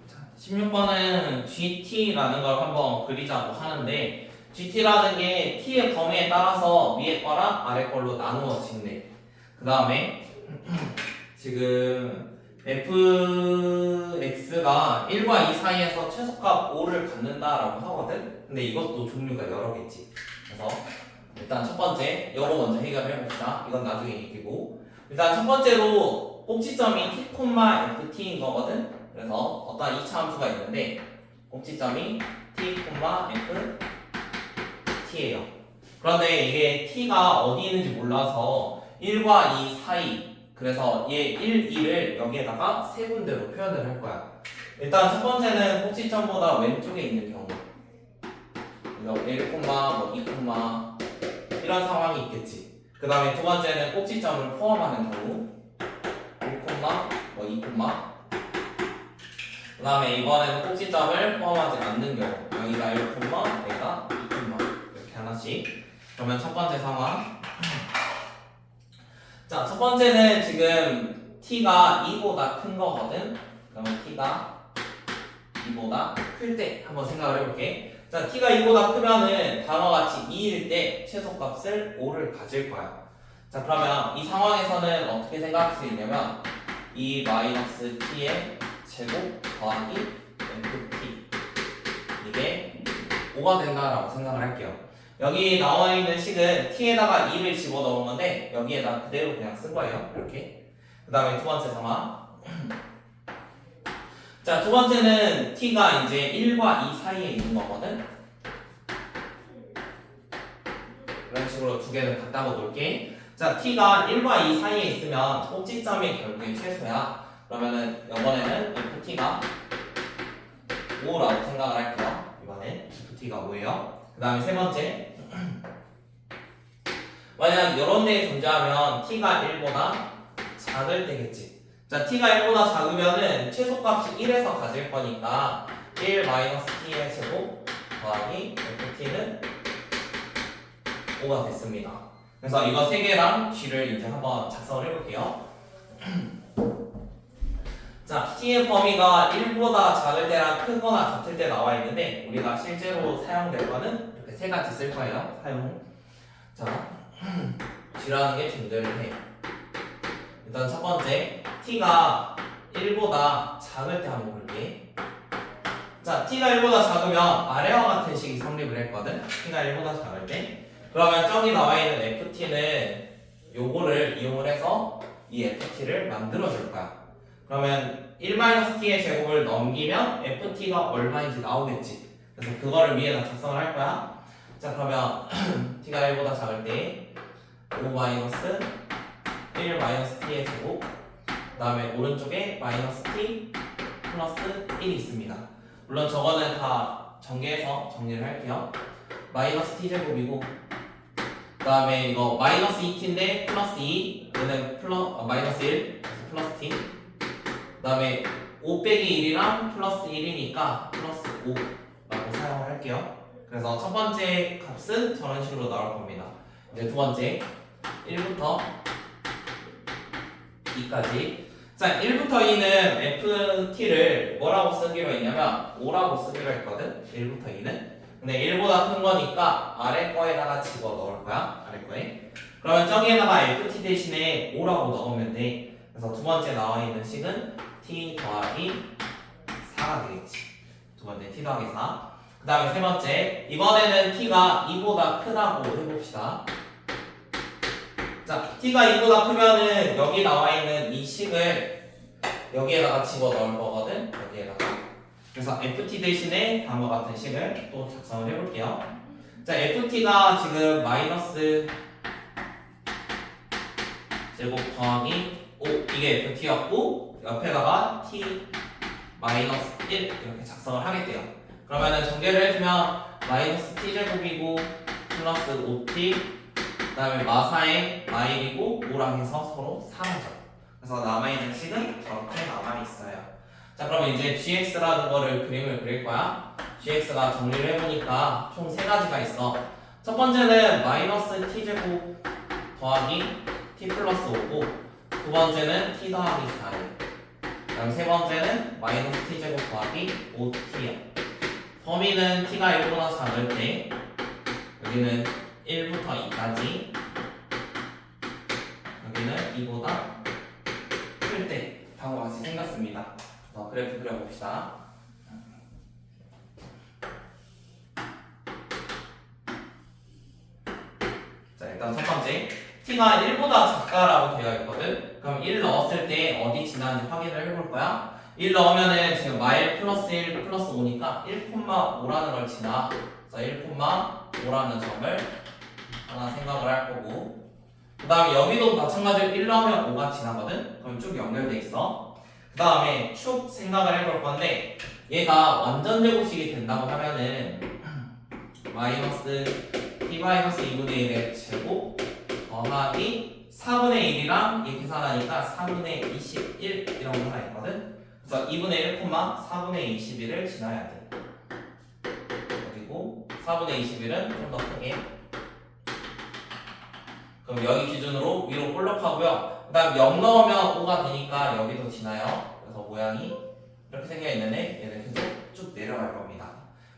자, 16번은 GT라는 걸 한번 그리자고 하는데 GT라는 게 T의 범위에 따라서 위에 거랑 아래 걸로 나누어진대. 그 다음에 지금 fx가 1과 2 사이에서 최소값 5를 갖는다라고 하거든? 근데 이것도 종류가 여러 개지. 그래서 일단 첫 번째, 이거 먼저 해결해 봅시다. 이건 나중에 얘기고. 일단 첫 번째로 꼭지점이 t, ft인 거거든? 그래서 어떤 2차 함수가 있는데 꼭지점이 t, ft예요. 그런데 이게 t가 어디 있는지 몰라서 1과 2 사이, 그래서 얘 1, 2를 여기에다가 세 군데로 표현을 할 거야. 일단 첫 번째는 꼭지점보다 왼쪽에 있는 경우. 그래서 1, 뭐 2, 이런 상황이 있겠지. 그 다음에 두 번째는 꼭지점을 포함하는 경우. 1, 뭐 2, 그 다음에 이번에는 꼭지점을 포함하지 않는 경우. 여기가 1, 여기가 2, 이렇게 하나씩. 그러면 첫 번째 상황. 자, 첫 번째는 지금 t가 2보다 큰 거거든. 그러면 t가 2보다 클 때 한번 생각을 해볼게. 자, t가 2보다 크면은 다음과 같이 2일 때 최소값을 5를 가질 거야. 자, 그러면 이 상황에서는 어떻게 생각할 수 있냐면 2 마이너스 t의 제곱 더하기 ft 이게 5가 된다라고 생각을 할게요. 여기 나와 있는 식은 t에다가 2를 집어넣은 건데 여기에다 그대로 그냥 쓴 거예요. 이렇게. 그 다음에 두 번째 상황. 자, 두 번째는 t가 이제 1과 2 사이에 있는 거거든. 이런 식으로 두 개를 갖다가 놓을게. 자, t가 1과 2 사이에 있으면 꼭지점이 결국에 최소야. 그러면은 이번에는 ft가 5라고 생각을 할게요. 이번엔 ft가 5예요. 그 다음에 세 번째, 만약 이런 데에 존재하면 t가 1보다 작을 때겠지. 자, t가 1보다 작으면은 최소값이 1에서 가질 거니까 1 마이너스 t의 제곱 더하기 ft는 5가 됐습니다. 그래서 이거 세 개랑 g를 이제 한번 작성을 해볼게요. 자, t의 범위가 1보다 작을 때랑 크거나 같을 때 나와 있는데 우리가 실제로 사용될 거는 이렇게 세 가지 쓸 거예요. 사용. 자, g라는 게 존재를 해. 일단 첫 번째 t가 1보다 작을 때 한번 볼게. 자, t가 1보다 작으면 아래와 같은 식이 성립을 했거든. t가 1보다 작을 때. 그러면 저기 나와 있는 ft는 요거를 이용을 해서 이 ft를 만들어 줄 거야. 그러면 1-t의 제곱을 넘기면 ft가 얼마인지 나오겠지. 그래서 그거를 위에다 작성을 할 거야. 자, 그러면 t가 1보다 작을 때 5-1-t의 제곱, 그 다음에 오른쪽에 -t 플러스 1이 있습니다. 물론 저거는 다 전개해서 정리를 할게요. -t제곱이고, 그 다음에 이거 -2t인데 플러스 2, 얘는 -1, 플러스 t. 그 다음에 5 빼기 1이랑 플러스 1이니까 플러스 5라고 사용을 할게요. 그래서 첫 번째 값은 저런 식으로 나올 겁니다. 이제 두 번째 1부터 2까지. 자, 1부터 2는 ft를 뭐라고 쓰기로 했냐면 5라고 쓰기로 했거든. 1부터 2는. 근데 1보다 큰 거니까 아래 거에다가 집어 넣을 거야. 아래 거에. 그러면 저기에다가 ft 대신에 5라고 넣으면 돼. 그래서 두 번째 나와 있는 식은 t 더하기 4가 되겠지. 두 번째 t 더하기 4. 그 다음에 세 번째, 이번에는 t가 2보다 크다고 해봅시다. 자, t가 2보다 크면은 여기 나와 있는 이 식을 여기에다가 집어 넣을 거거든. 여기에다가. 그래서 ft 대신에 다음과 같은 식을 또 작성을 해볼게요. 자, ft가 지금 마이너스 제곱 더하기 5, 이게 ft였고 옆에다가 t 마이너스 1 이렇게 작성을 하겠대요. 그러면은 전개를 해주면 마이너스 t 제곱이고 플러스 5t, 그 다음에 마사에 마일이고 5랑 해서 서로 3죠. 그래서 남아있는 식은 저렇게 남아있어요. 자, 그러면 이제 gx라는 거를 그림을 그릴 거야. gx가 정리를 해보니까 총 3가지가 있어. 첫 번째는 마이너스 t제곱 더하기 t 플러스 5고, 두 번째는 t 더하기 4래. 그다음 세 번째는 마이너스 t제곱 더하기 5t야. 범위는 t가 1보다 작을 때, 여기는 1부터 2까지, 여기는 2보다 클 때 다음과 같이 생겼습니다. 그래프 그려봅시다. 자, 일단 첫 번째, t가 1보다 작다라고 되어 있거든. 그럼 1 넣었을 때 어디 지나는지 확인을 해볼 거야. 1 넣으면은 지금 마일 플러스 1 플러스 5니까 1,5라는 걸 지나. 그래서 1,5라는 점을 하나 생각을 할 거고, 그 다음에 여기도 마찬가지로 1 넣으면 5가 지나거든. 그럼 쭉 연결돼 있어. 그 다음에 축 생각을 해볼 건데, 얘가 완전 제곱식이 된다고 하면은 마이너스 t-2분의 1의 제곱 더하기 4분의 1이랑 이 계산하니까 4분의 21 이런 거 하나 있거든. 그래서 2분의 1, 4분의 21을 지나야 돼. 그리고 4분의 21은 좀 더 크게. 그럼 여기 기준으로 위로 볼록하고요. 그 다음 0 넣으면 5가 되니까 여기도 지나요. 그래서 모양이 이렇게 생겨 있는데 얘는 계속 쭉 내려갈 겁니다.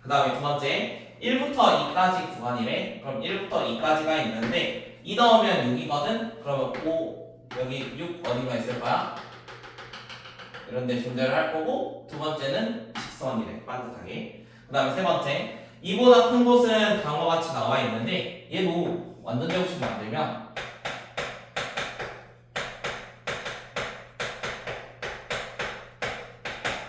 그 다음에 두 번째, 1부터 2까지 구간이래. 그럼 1부터 2까지가 있는데 2 넣으면 6이거든. 그러면 5, 여기 6 어디가 있을 거야? 이런 데 존재를 할 거고, 두 번째는 직선이래. 반듯하게. 그 다음에 세 번째, 2보다 큰 곳은 다음과 같이 나와 있는데 얘도 완전 제곱식 만들면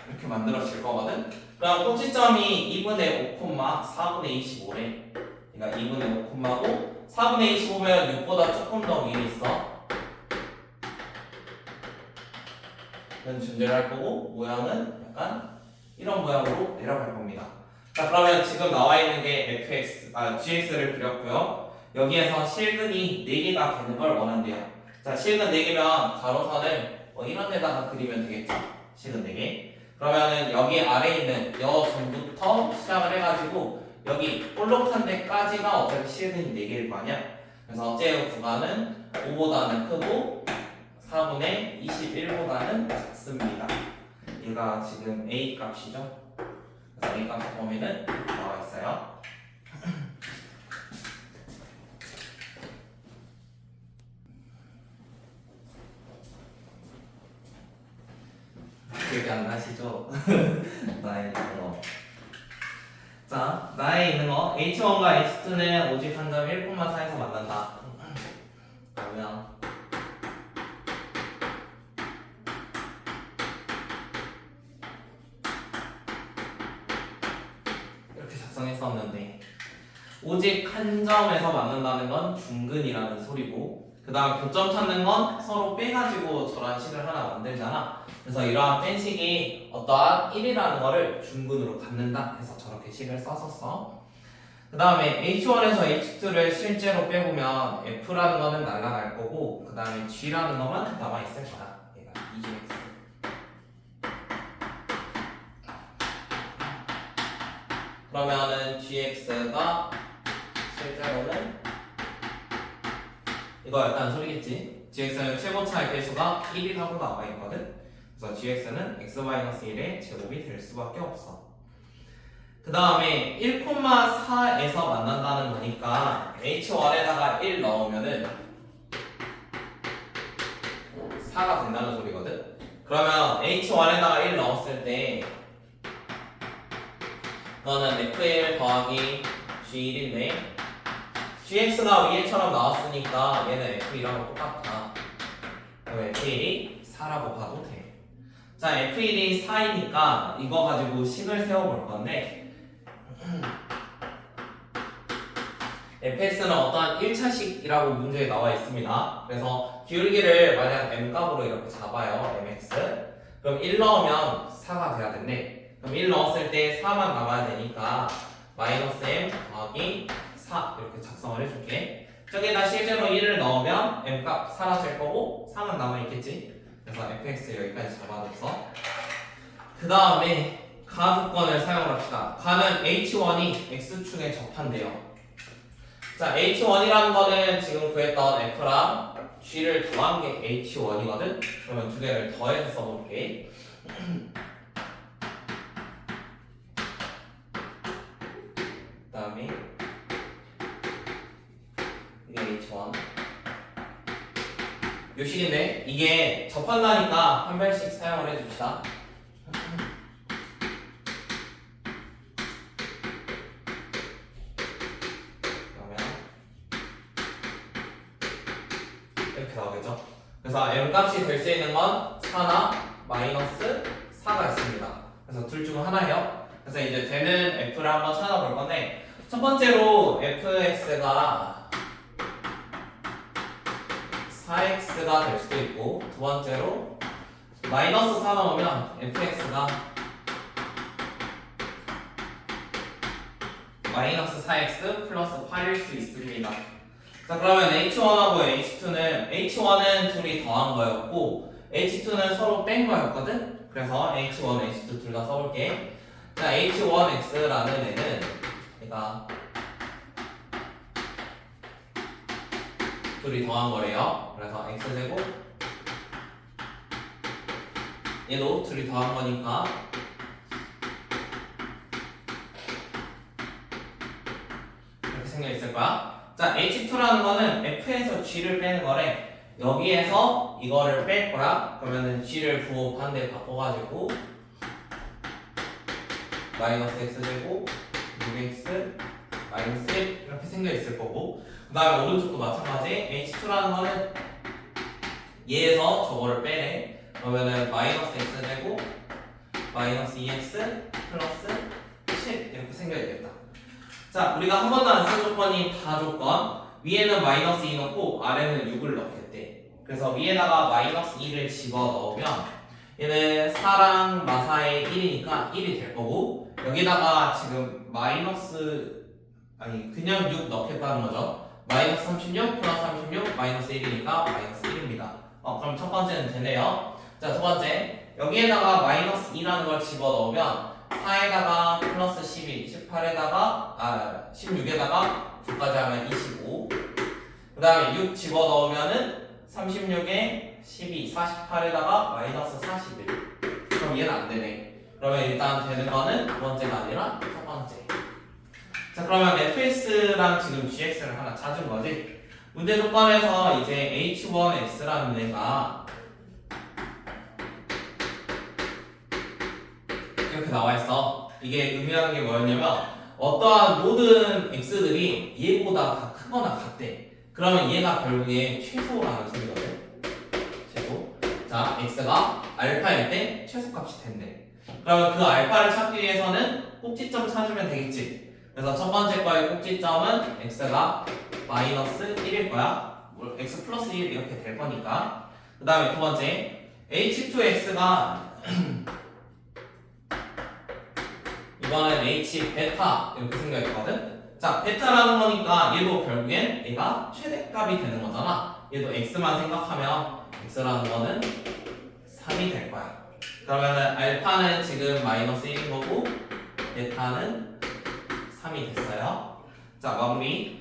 이렇게 만들어질 거거든. 그럼 꼭지점이 2분의 5, 4분의 25래. 그러니까 2분의 5,고 4분의 25면 6보다 조금 더 위에 있어. 이런 존재를 할 거고, 모양은 약간 이런 모양으로 내려갈 겁니다. 자, 그러면 지금 나와 있는 게 gx를 그렸고요. 여기에서 실근이 4개가 되는 걸 원한대요. 자, 실근 4개면 가로선을 이런 데다가 그리면 되겠죠. 실근 4개. 그러면은 여기 아래에 있는 여 점부터 시작을 해가지고 여기 볼록한 데까지가 어차피 실근이 4개일 거 아니야. 그래서 어째 구간은 5보다는 크고 4분의 21보다는 작습니다. 얘가 지금 a 값이죠. 그래서 a 값 범위는 나와 있어요. 기억이 안 나시죠? 나에 있는 거. 자, 나에 있는 거 H1과 H2는 오직 한 점 1,4에서 만난다. 그러면 이렇게 작성했었는데 오직 한 점에서 만난다는 건 중근이라는 소리고 그 다음 교점 찾는 건 서로 빼가지고 저런 식을 하나 만들잖아. 그래서 이러한 뺀식이 어떠한 1이라는 거를 중근으로 갖는다 해서 저렇게 식을 썼었어. 그 다음에 H1에서 H2를 실제로 빼보면 F라는 거는 날아갈 거고 그 다음에 G라는 거만 남아있을 거야. 얘가 EGX. 그러면은 GX가 실제로는 이거 약간 소리겠지? GX는 최고차의 배수가 1이라고 나와있거든? 그래서 GX는 X-1의 제곱이 될 수밖에 없어. 그 다음에 1,4에서 만난다는 거니까 H1에다가 1 넣으면은 4가 된다는 소리거든? 그러면 H1에다가 1 넣었을 때 너는 F1 더하기 G1인데 GX가 위에처럼 나왔으니까 얘는 F1하고 똑같아. 그럼 F1이 4라고 봐도 돼. 자, F1이 4이니까 이거 가지고 식을 세워볼 건데 fx는 어떠한 1차식이라고 문제에 나와 있습니다. 그래서 기울기를 만약 m값으로 이렇게 잡아요. mx. 그럼 1 넣으면 4가 돼야 된대. 그럼 1 넣었을 때 4만 남아야 되니까 마이너스 m 더하기 4 이렇게 작성을 해줄게. 저기다 실제로 1을 넣으면 m값 사라질 거고 4만 남아있겠지. 그래서 fx 여기까지 잡아줬어. 그 다음에 가 조건을 사용을 합시다. 가는 h1이 x축에 접한대요. 자, h1이라는 거는 지금 구했던 f랑 g를 더한 게 h1이거든? 그러면 두 개를 더해서 써볼게. 그 다음에 이게 h1 요 식인데 이게 접한다니까 한 발씩 사용을 해줍시다. 이렇게 나오겠죠? 그래서 m값이 될 수 있는 건 4나 마이너스 4가 있습니다. 그래서 둘 중 하나예요. 그래서 이제 되는 f를 한번 찾아볼 건데 첫 번째로 fx가 4x가 될 수도 있고 두 번째로 마이너스 4 넣으면 fx가 마이너스 4x 플러스 8일 수 있습니다. 자, 그러면 H1하고 H2는 H1은 둘이 더한 거였고 H2는 서로 뺀 거였거든? 그래서 H1, H2 둘 다 써볼게. 자, H1X라는 애는 얘가 둘이 더한 거래요. 그래서 X제곱 얘도 둘이 더한 거니까 이렇게 생겨있을 거야. 자, H2라는 거는 F에서 G를 빼는 거래. 여기에서 이거를 뺄 거야. 그러면은 G를 부호 반대 바꿔가지고 마이너스 X제곱 6X 마이너스 1 이렇게 생겨있을 거고 그 다음에 오른쪽도 마찬가지 H2라는 거는 얘에서 저거를 빼래. 그러면은 마이너스 X제곱 마이너스 2X 플러스 7 이렇게 생겨야겠다. 자, 우리가 한 번도 안 쓴 조건이 다 조건. 위에는 마이너스 2 넣고 아래는 6을 넣겠대. 그래서 위에다가 마이너스 2를 집어 넣으면 얘는 4랑 마사의 1이니까 1이 될 거고 여기다가 지금 마이너스 그냥 6 넣겠다는 거죠. 마이너스 36 플러스 36 마이너스 1이니까 마이너스 1입니다. 그럼 첫 번째는 되네요. 자, 두 번째 여기에다가 마이너스 2라는 걸 집어 넣으면 4에다가 플러스 12, 18에다가 16에다가 9까지 하면 25. 그 다음에 6 집어넣으면은 36에 12, 48에다가 마이너스 41. 그럼 얘는 안 되네. 그러면 일단 되는 거는 두 번째가 아니라 첫 번째. 자, 그러면 fx랑 지금 gx를 하나 찾은 거지. 문제 조건에서 이제 h1x라는 애가 이렇게 나와 있어. 이게 의미하는 게 뭐였냐면 어떠한 모든 x들이 얘보다 다 크거나 같대. 그러면 얘가 결국에 최소라는 소리거든. 최소. 자, x가 알파일 때 최소값이 된대. 그러면 그 알파를 찾기 위해서는 꼭지점 찾으면 되겠지. 그래서 첫 번째 거의 꼭지점은 x가 마이너스 1일 거야. x 플러스 1 이렇게 될 거니까. 그 다음에 두 번째 h2x가 이거는 h 베타 이렇게 생각했거든. 자, 베타라는 거니까 얘도 결국엔 얘가 최대값이 되는 거잖아. 얘도 x만 생각하면 x라는 거는 3이 될 거야. 그러면은 알파는 지금 마이너스 1인 거고 베타는 3이 됐어요. 자, 마무리.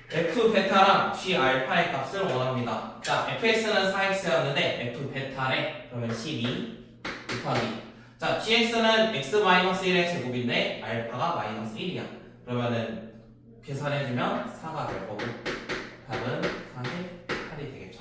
f 베타랑 g 알파의 값을 원합니다. 자, fx는 4x였는데 f 베타래. 그러면 12 곱하기. 자, gx는 x-1의 제곱인데 알파가 마이너스 1이야. 그러면은 계산해주면 4가 될 거고 답은 48이 되겠죠.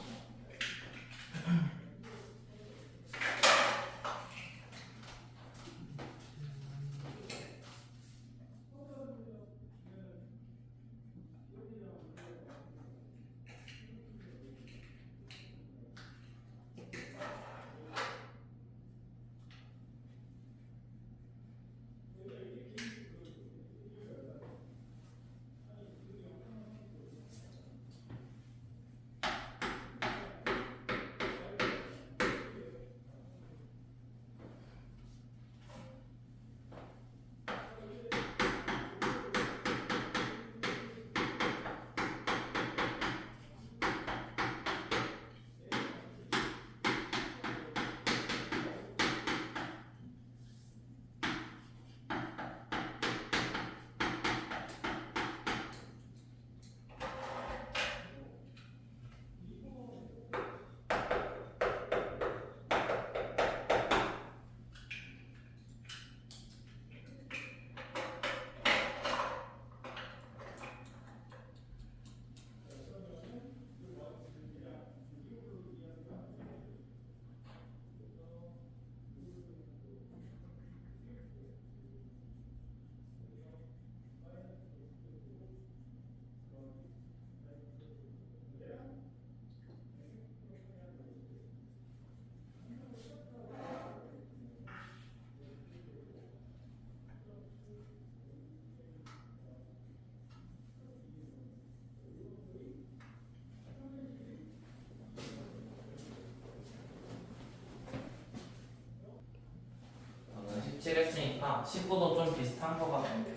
했으니까 19도 좀 비슷한 거 같은데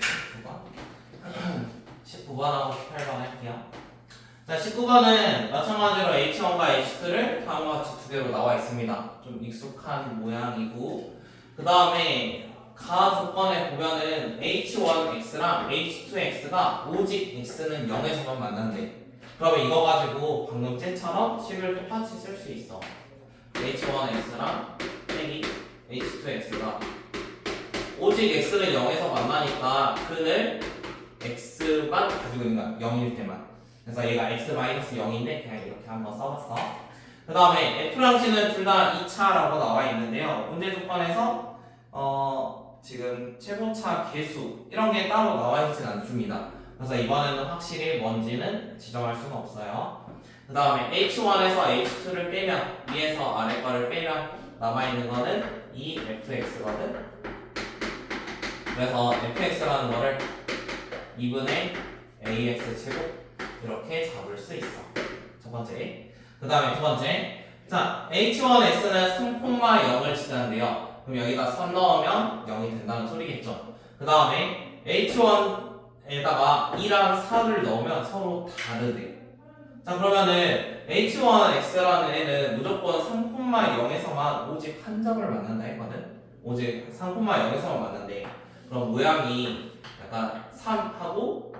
19번하고 18번 할게요. 자, 19번은 마찬가지로 H1과 H2를 다음과 같이 두 개로 나와 있습니다. 좀 익숙한 모양이고 그 다음에 가 조건에 보면은 H1X랑 H2X가 오직 X는 0에서만 만난대. 그러면 이거 가지고 방금 쟤처럼 식을 똑같이 쓸 수 있어. H1X랑 빼기 H2X가 오직 x는 0에서 만나니까 근을 x만 가지고 있는 거야. 0일 때만. 그래서 얘가 x-0인데 그냥 이렇게 한번 써봤어. 그 다음에 f랑 c는 둘 다 2차라고 나와 있는데요. 문제 조건에서 지금 최고차 개수 이런 게 따로 나와 있진 않습니다. 그래서 이번에는 확실히 뭔지는 지정할 수는 없어요. 그 다음에 h1에서 h2를 빼면 위에서 아래 거를 빼면 남아있는 거는 이 fx거든. 그래서 fx라는 거를 2분의 ax 제곱 이렇게 잡을 수 있어. 첫 번째. 그 다음에 두 번째. 자, h1x는 3,0을 지나는데요. 그럼 여기다 3 넣으면 0이 된다는 소리겠죠. 그 다음에 h1에다가 2랑 4를 넣으면 서로 다르대. 자, 그러면은 h1x라는 애는 무조건 3,0에서만 오직 한 점을 만난다 했거든. 오직 3,0에서만 만난대. 그럼 모양이 약간 3하고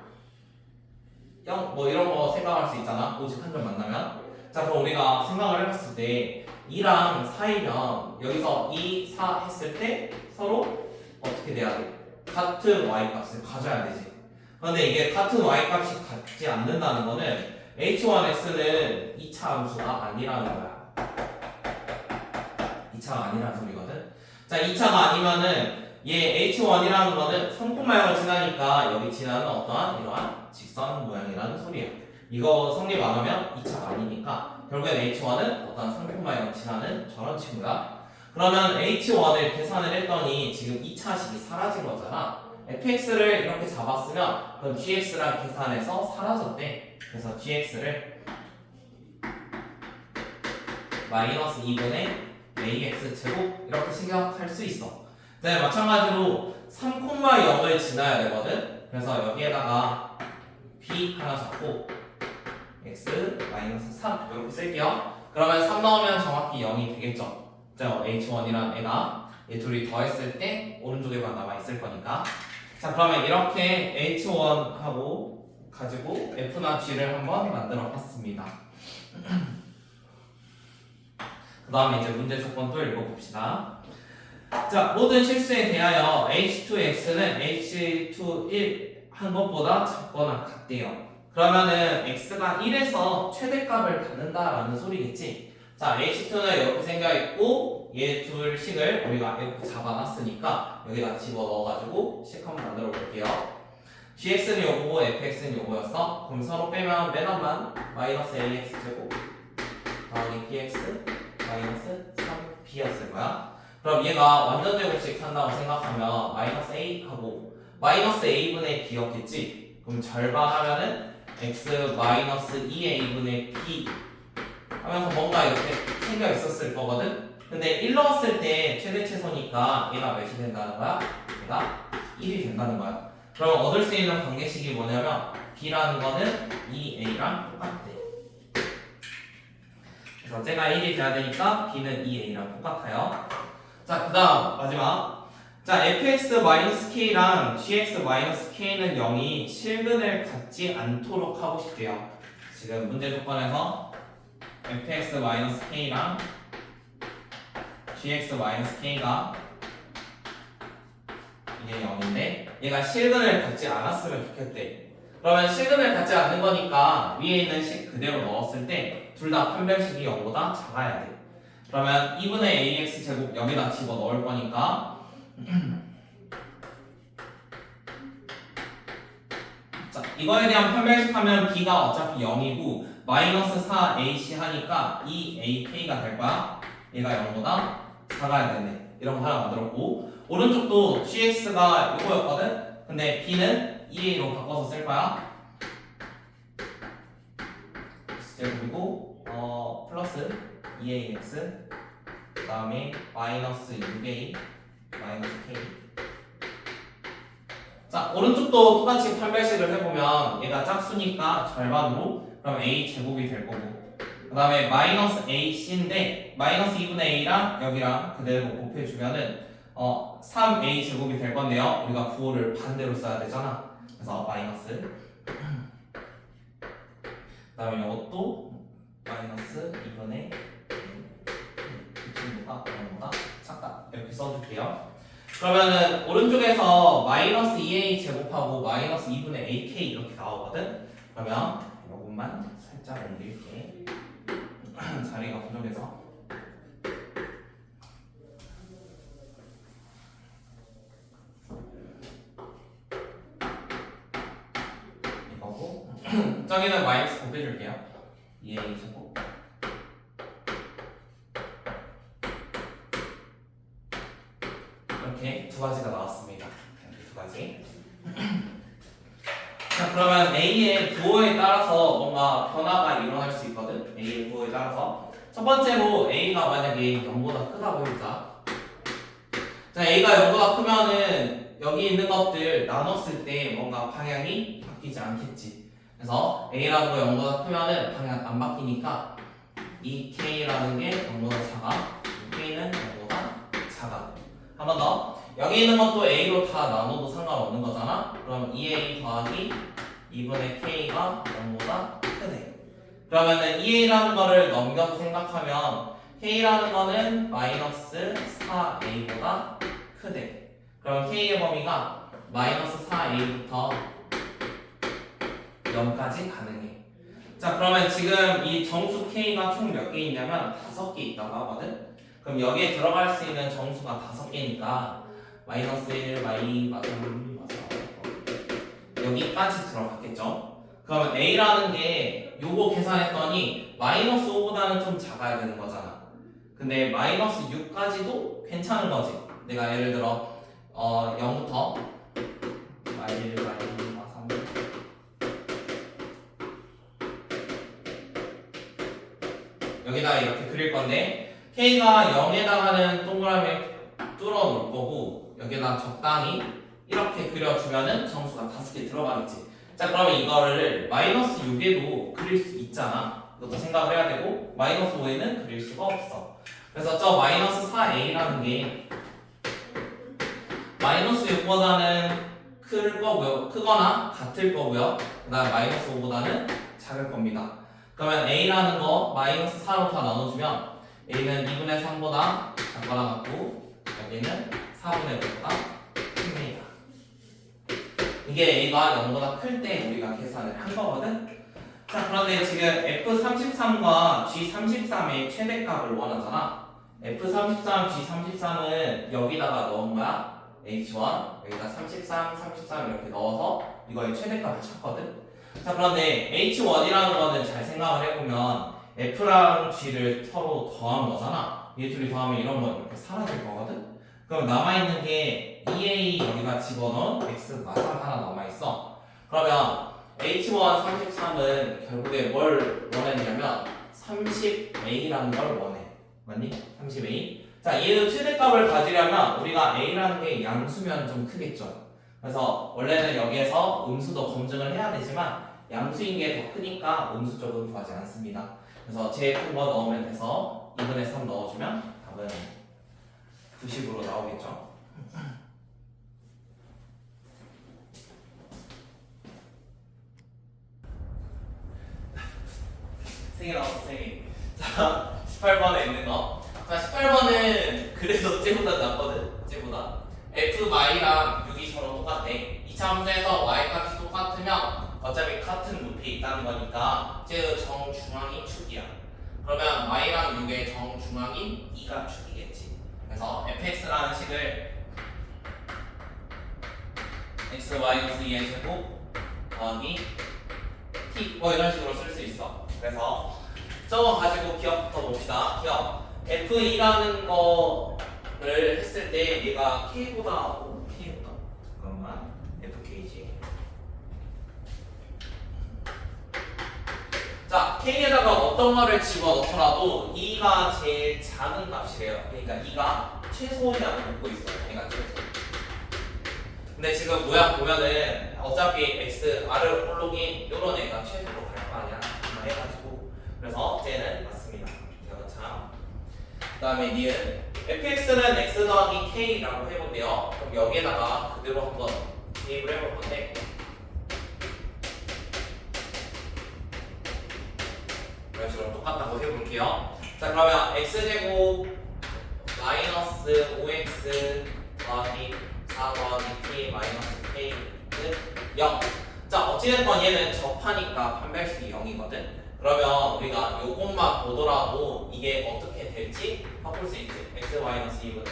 0 뭐 이런 거 생각할 수 있잖아. 오직 한 점 만나면. 자, 그럼 우리가 생각을 해봤을 때 2랑 4이면 여기서 2, 4 했을 때 서로 어떻게 돼야 돼? 같은 y값을 가져야 되지. 그런데 이게 같은 y값이 같지 않는다는 거는 h1x는 2차 함수가 아니라는 거야. 2차가 아니라는 소리거든. 자, 2차가 아니면은 얘 H1이라는 거는 3콤마형을 지나니까 여기 지나는 어떠한 이러한 직선 모양이라는 소리예요. 이거 성립 안 하면 2차가 아니니까 결국엔 H1은 어떠한 3콤마형을 지나는 저런 친구다. 그러면 H1을 계산을 했더니 지금 2차식이 사라진 거잖아. fx를 이렇게 잡았으면 그럼 gx랑 계산해서 사라졌대. 그래서 gx를 마이너스 2분의 ax 제곱 이렇게 생각할 수 있어. 네, 마찬가지로 3,0을 지나야 되거든. 그래서 여기에다가 b 하나 잡고 x 마이너스 3 이렇게 쓸게요. 그러면 3 넣으면 정확히 0이 되겠죠. h1이란 애가 얘 둘이 더했을 때 오른쪽에만 남아있을 거니까. 자, 그러면 이렇게 h1하고 가지고 f나 g를 한번 만들어 봤습니다. 그 다음에 이제 문제 조건 또 읽어봅시다. 자, 모든 실수에 대하여 h2x는 h2 한 것보다 작거나 같대요. 그러면은 x가 1에서 최대값을 갖는다라는 소리겠지. 자, h2는 이렇게 생겨있고 얘 둘 식을 우리가 이렇게 잡아놨으니까 여기다 집어넣어가지고 식 한번 만들어 볼게요. gx는 요거고 fx는 요거였어. 그럼 서로 빼면 맨 앞만 마이너스 ax 제곱 더하기 bx 마이너스 3b였을 거야. 그럼 얘가 완전 제곱식 한다고 생각하면 마이너스 a하고 마이너스 a분의 b였겠지. 그럼 절반 하면은 x 마이너스 2a분의 b 하면서 뭔가 이렇게 생겨 있었을 거거든. 근데 1 넣었을 때 최대 최소니까 얘가 몇이 된다는 거야? 얘가 1이 된다는 거야. 그럼 얻을 수 있는 관계식이 뭐냐면 b라는 거는 2a랑 똑같대. 그래서 쟤가 1이 돼야 되니까 b는 2a랑 똑같아요. 자, 그 다음 마지막. 자, fx-k랑 gx-k는 0이 실근을 갖지 않도록 하고 싶대요. 지금 문제 조건에서 fx-k랑 gx-k가 이게 0인데 얘가 실근을 갖지 않았으면 좋겠대. 그러면 실근을 갖지 않는 거니까 위에 있는 식 그대로 넣었을 때 둘 다 판별식이 0보다 작아야 돼. 그러면 2분의 ax 제곱 여기다 집어 넣을 거니까 자, 이거에 대한 판별식 하면 b가 어차피 0이고 마이너스 4ac 하니까 2ak가 될 거야. 얘가 0보다 작아야 되네. 이런 거 하나 만들었고 오른쪽도 gx가 이거였거든. 근데 b는 2a로 바꿔서 쓸 거야. x제곱이고 플러스 2ax 그 다음에 마이너스 6a 마이너스 k. 자, 오른쪽도 똑같이 판별식을 해보면 얘가 짝수니까 절반으로 그럼 a 제곱이 될 거고 그 다음에 마이너스 ac인데 마이너스 2분의 a랑 여기랑 그대로 곱해주면은 3a 제곱이 될 건데요. 우리가 구호를 반대로 써야 되잖아. 그래서 마이너스 그 다음에 이것도 마이너스 2분의 이 친구가 0보다 작다 이렇게 써줄게요. 그러면은 오른쪽에서 마이너스 2a 제곱하고 마이너스 2분의 ak 이렇게 나오거든. 그러면 이것만 살짝 옮길게. 자리가 부족해서 이거고 저기는 마이너스 곱해줄게요. 2a 제곱 이렇게 두 가지가 나왔습니다. 이렇게 두 가지. 자, 그러면 A의 부호에 따라서 뭔가 변화가 일어날 수 있거든. A의 부호에 따라서 첫 번째로 A가 만약에 0보다 크다고 해보자. 자, A가 0보다 크면은 여기 있는 것들 나눴을 때 뭔가 방향이 바뀌지 않겠지. 그래서 A라는 거 0보다 크면은 방향 안 바뀌니까 이 K라는 게 0보다 작아. K는 0보다 작아. 한 번 더. 여기 있는 것도 A로 다 나눠도 상관없는 거잖아. 그럼 2A 더하기 2분의 K가 0보다 크네. 그러면은 2A라는 거를 넘겨서 생각하면 K라는 거는 마이너스 4A보다 크대. 그럼 K의 범위가 마이너스 4A부터 0까지 가능해. 자, 그러면 지금 이 정수 K가 총 몇 개 있냐면 5개 있다고 하거든. 그럼 여기에 들어갈 수 있는 정수가 5개니까 마이너스 1, y, 마사, 여기까지 들어갔겠죠? 그러면 a라는 게 요거 계산했더니 마이너스 5보다는 좀 작아야 되는 거잖아. 근데 마이너스 6까지도 괜찮은 거지. 내가 예를 들어 0부터 y, 마사, 여기다가 이렇게 그릴 건데 k가 0에다가는 동그라미 뚫어 놓을 거고 여기다 적당히 이렇게 그려주면은 점수가 5개 들어가겠지. 자 그러면 이거를 마이너스 6에도 그릴 수 있잖아. 이것도 생각을 해야 되고 마이너스 5에는 그릴 수가 없어. 그래서 저 마이너스 4a라는 게 마이너스 6보다는 클 거고요. 크거나 같을 거고요. 그 다음 마이너스 5보다는 작을 겁니다. 그러면 a라는 거 마이너스 4로 다 나눠주면 a는 2분의 3보다 작거나 같고 여기는 4분의 5보다 큽니다. 이게 a가 0보다 클 때 우리가 계산을 한 거거든. 자 그런데 지금 f33과 g33의 최대값을 원하잖아. f33, g33은 여기다가 넣은 거야. h1 여기다 33, 33 이렇게 넣어서 이거의 최대값을 찾거든. 자 그런데 h1이라는 거는 잘 생각을 해보면 f랑 g를 서로 더한 거잖아. 얘 둘이 더하면 이런 건 이렇게 사라질 거거든. 그럼 남아있는 게 2a 여기다 집어넣은 x 마상 하나 남아있어. 그러면 h1 33은 결국에 뭘 원했냐면 30a라는 걸 원해. 맞니? 30a. 자 얘의 최대값을 가지려면 우리가 a라는 게 양수면 좀 크겠죠. 그래서 원래는 여기에서 음수도 검증을 해야 되지만 양수인 게 더 크니까 음수 쪽은 구하지 않습니다. 그래서 제일 큰 거 넣으면 돼서 2분의 3 넣어주면 답은 90으로 나오겠죠. 세 개 나왔어, 3개. 자, 18번에 있는 거. 자, 18번은 그래도 쟤보다 낫거든. 쟤보다. fy랑 6이 서로 똑같대. 이차 함수에서 y 값이 똑같으면 어차피 같은 높이에 있다는 거니까 쟤의 정중앙이 축이야. 그러면 y랑 6의 정중앙인 2가 축이겠지. 그래서 fx라는 식을 x-2의 제곱 더하기 t 뭐 이런 식으로 쓸 수 있어. 그래서 저거 가지고 기억부터 봅시다. 기억 f2라는 거를 했을 때 얘가 k보다 k보다 잠깐만 fk지. 자 k에다가 어떤 거를 집어넣더라도 2가 제일 작은 값이래요. 그러니까 2가 최소량을 갖고 있어요. 얘가 최소. 근데 지금 모양 보면은 어차피 x r을 올로긴 요런 애가 최소로 갈 거 아니야. 해가지고 그래서 쟤는 맞습니다. 참. 그 다음에 니은 fx는 x 더하기 k라고 해본대요. 그럼 여기에다가 그대로 한번 대입을 해볼 건데 이런 식으로 똑같다고 해볼게요. 자 그러면 x제곱 마이너스 5x 더하기 4 더하기 t 마이너스 k는 0. 자 어찌됐건 얘는 접하니까 판별식이 0이거든. 그러면 우리가 요것만 보더라도 이게 어떻게 될지 바꿀 수 있지. x-2분의 5의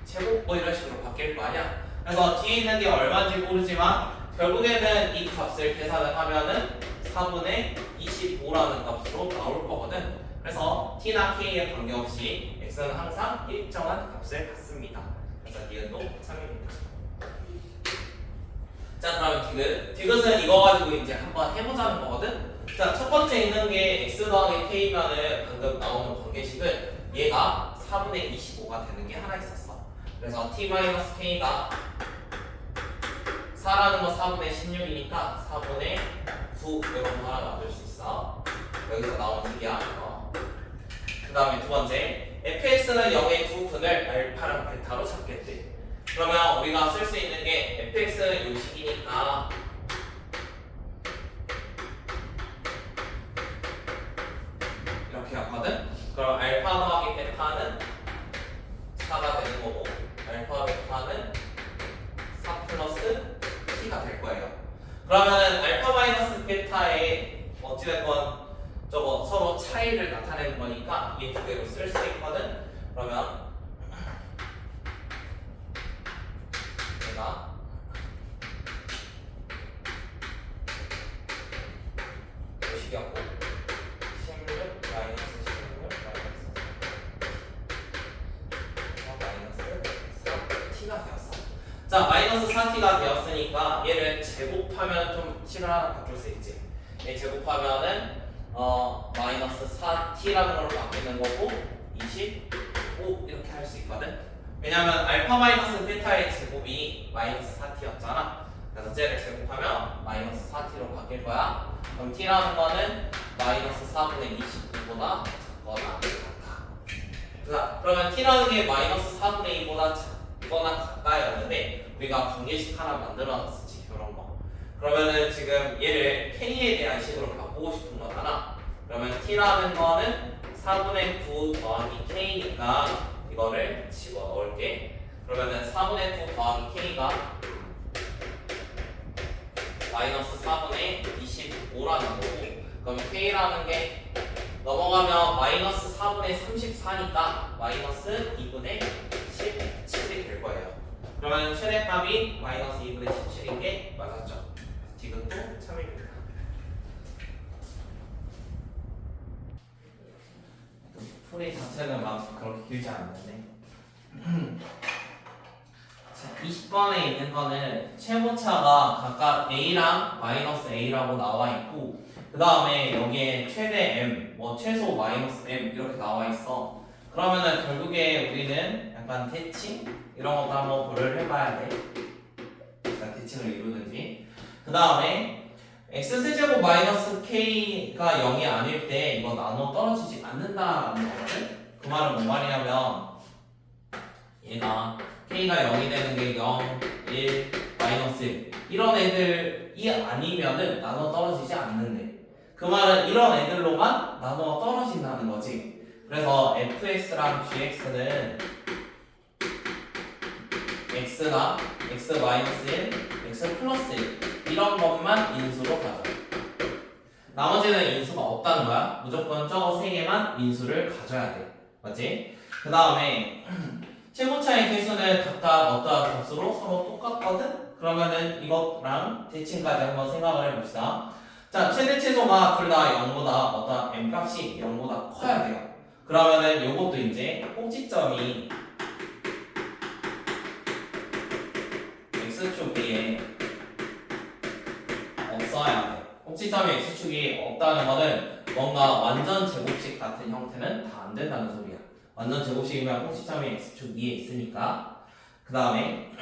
제곱 뭐 이런 식으로 바뀔 거 아니야. 그래서 뒤에 있는 게 얼마인지 모르지만 결국에는 이 값을 계산을 하면은 4분의 25라는 값으로 나올 거거든. 그래서 t나 k에 관계없이 x는 항상 일정한 값을 갖습니다. 그래서 니은도 3입니다. 자 그러면 디귿은 이거 가지고 이제 한번 해보자는 거거든. 자 첫 번째 있는 게 x 더하기 k면은 방금 나오는 관계식은 얘가 4분의 25가 되는 게 하나 있었어. 그래서 t-k가 4라는 거 4분의 16이니까 4분의 9 이런 거 하나 만들 수 있어. 여기서 나온 식이야. 그 다음에 두 번째 fx는 0의 두 근을 알파랑 베타로 잡겠대. 그러면 우리가 쓸 수 있는 게 fx는 요식이니까 이렇게 왔거든? 그럼 알파 더하기 베타는 4가 되는 거고 알파 베타는 4 플러스 t가 될 거예요. 그러면은 알파 마이너스 베타의 어찌됐건 저거 서로 차이를 나타내는 거니까 이 두 개로 쓸 수 있거든? 그러면 자, 마이너스 4t가 되었으니까 얘를 제곱하면 좀 식을 하나 바꿀 수 있지. 얘 제곱하면은 마이너스 4t라는 걸로 바뀌는 거고 25 이렇게 할 수 있거든. 왜냐면 알파 마이너스 베타의 제곱이 마이너스 4t였잖아. 그래서 쟤를 제곱하면 마이너스 4t로 바뀔 거야. 그럼 t라는 거는 마이너스 4분의 29보다 작거나 같다. 그러면 t라는 게 마이너스 4분의 2보다 작거나 같다였는데 우리가 관계식 하나 만들어놨었지, 이런 거. 그러면은 지금 얘를 k에 대한 식으로 바꾸고 싶은 거잖아. 그러면 t라는 거는 4분의 9 더하기 k니까 이거를 집어넣을게. 그러면은 4분의 9 더하기 k가 마이너스 4분의 25라는 거고, 그럼 k라는 게 넘어가면 마이너스 4분의 34니까 마이너스 2분의 17이 될 거예요. 그러면 최대값이 마이너스 2분의 17인 게 맞았죠. 지금도 참입니다. 풀이 자체는 막 그렇게 길지 않는데 20번에 있는 거는 최고차가 각각 a랑 마이너스 a라고 나와 있고, 그 다음에 여기에 최대 m, 뭐 최소 마이너스 m 이렇게 나와 있어. 그러면은 결국에 우리는 약간 대칭 이런 것도 한번 고려를 해봐야 돼. 일단 대칭을 이루든지. 그 다음에 x세제곱 마이너스 k가 0이 아닐 때 이거 나눠 떨어지지 않는다라는 거거든. 그 말은 뭔 말이냐면 얘가 k가 0이 되는 게 0, 1, 마이너스 1 이런 애들이 아니면은 나눠 떨어지지 않는데, 그 말은 이런 애들로만 나눠 떨어진다는 거지. 그래서 fx랑 gx는 x가 x 마이너스 1, x 플러스 1 이런 것만 인수로 가져. 나머지는 인수가 없다는 거야. 무조건 저거 3개만 인수를 가져야 돼. 맞지? 그 다음에 최고차의 개수는 각각 어떠한 값으로 서로 똑같거든? 그러면은 이것랑 대칭까지 한번 생각을 해봅시다. 자, 최대 최소가 둘 다 0보다 어떠한 m 값이 0보다 커야 돼요. 그러면은 요것도 이제 꼭지점이 x축 위에 없어야 돼. 꼭지점이 x축이 없다는 거는 뭔가 완전 제곱식 같은 형태는 다 안 된다는 소리야. 완전 제곱식이면 꼭지점이 x축 위에 있으니까. 그 다음에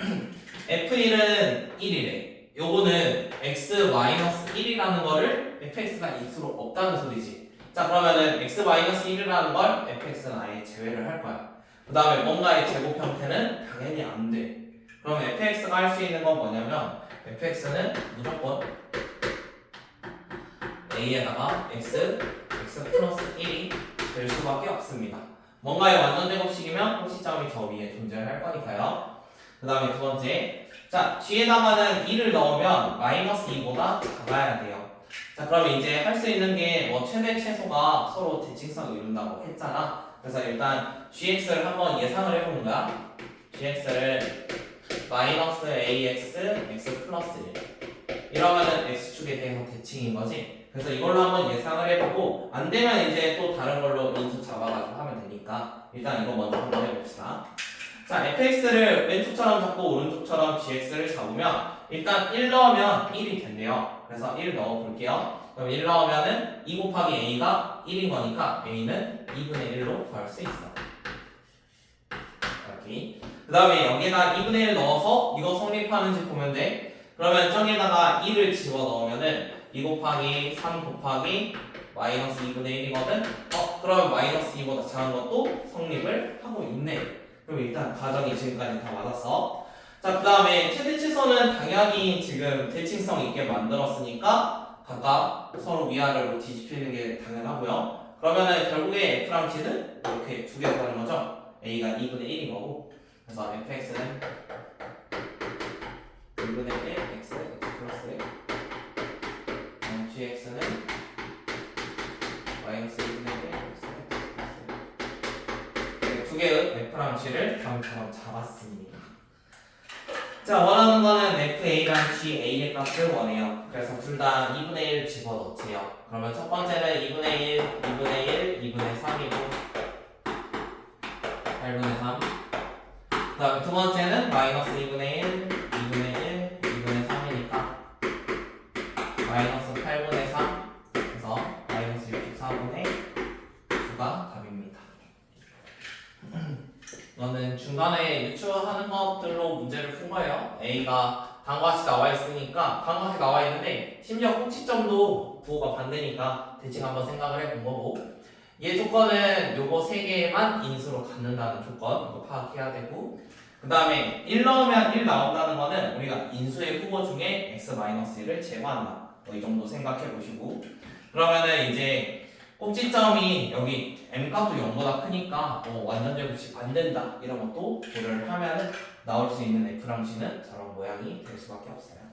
f1은 1이래. 요거는 x-1이라는 거를 fx가 인수로 없다는 소리지. 자, 그러면은 x-1이라는 걸 fx는 아예 제외를 할 거야. 그 다음에 뭔가의 제곱 형태는 당연히 안 돼. 그럼 fx가 할 수 있는 건 뭐냐면 fx는 무조건 a에다가 x 플러스 1이 될 수밖에 없습니다. 뭔가의 완전 제곱식이면 꼭지점이 저 위에 존재할 거니까요. 그 다음에 두 번째, 자, 뒤에다가는 2를 넣으면 마이너스 2보다 작아야 돼요. 자, 그럼 이제 할 수 있는 게 뭐 최대 최소가 서로 대칭성을 이룬다고 했잖아. 그래서 일단 gx를 한번 예상을 해보는 거야. gx를 마이너스 ax x 플러스 1 이러면은 x축에 대해서 대칭인 거지. 그래서 이걸로 한번 예상을 해보고 안 되면 이제 또 다른 걸로 인수 잡아가지고 하면 되니까 일단 이거 먼저 한번 해봅시다. 자, fx를 왼쪽처럼 잡고 오른쪽처럼 gx를 잡으면 일단 1 넣으면 1이 된대요. 그래서 1 넣어볼게요. 그럼 1 넣으면은 2 곱하기 a가 1인 거니까 a는 2분의 1로 구할 수 있어. 이렇게. 그 다음에 여기다 2분의 1 넣어서 이거 성립하는지 보면 돼. 그러면 저기다가 2를 집어 넣으면은 2 곱하기 3 곱하기 마이너스 2분의 1이거든? 그러면 마이너스 2보다 작은 것도 성립을 하고 있네. 그럼 일단 가정이 지금까지 다 맞았어. 자, 그 다음에 최대 최소는 당연히 지금 대칭성 있게 만들었으니까 각각 서로 위아래로 뒤집히는 게 당연하고요. 그러면은 결국에 f랑 g는 이렇게 두 개가 되는 거죠. a가 2분의 1인 거고. 그래서 fx는 2분의 1 x 플러스 1 gx는 마이너스 2분의 1 두 개의 f랑 g를 다음처럼 잡았습니다. 자, 원하는 거는 fa랑 ga의 값을 원해요. 그래서 둘 다 2분의 1 집어넣지요. 그러면 첫 번째는 2분의 1, 2분의 1, 2분의 3이고 8분의 3. 그 다음에 두 번째는 마이너스 2분의 1, 이거는 중간에 유추하는 것들로 문제를 푼 거예요. A가 단과시 나와 있으니까 단과시 나와 있는데 심지어 꼭지점도 부호가 반대니까 대칭 한번 생각을 해본 거고 얘 조건은 요거 세 개만 인수로 갖는다는 조건 이거 파악해야 되고 그 다음에 1 넣으면 1 나온다는 거는 우리가 인수의 후보 중에 x-1을 제거한다. 이 정도 생각해 보시고 그러면은 이제 꼭지점이 여기 m값도 0보다 크니까 완전 제곱식 안 된다 이런 것도 고려를 하면은 나올 수 있는 F랑식은 저런 모양이 될 수밖에 없어요.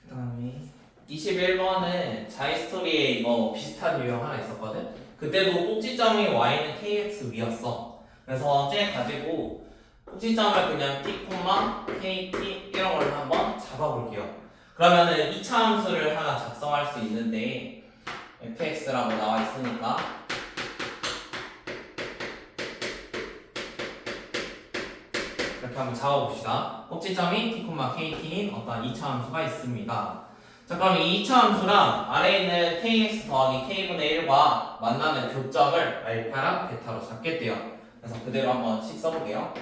그 다음에 21번은 자이스토리에 이거 비슷한 유형 하나 있었거든? 그때도 꼭지점이 y는 kx 위였어. 그래서 쟤 가지고 꼭지점을 그냥 t, kt 이런 걸 한번 잡아볼게요. 그러면은 2차 함수를 하나 작성할 수 있는데 fx라고 나와 있으니까 이렇게 한번 잡아봅시다. 꼭지점이 t, kt인 어떤 2차 함수가 있습니다. 자, 그럼 이 2차 함수랑 아래에 있는 kx 더하기 k분의 1과 만나는 교점을 알파랑 베타로 잡겠대요. 그래서 그대로 한번씩 써볼게요.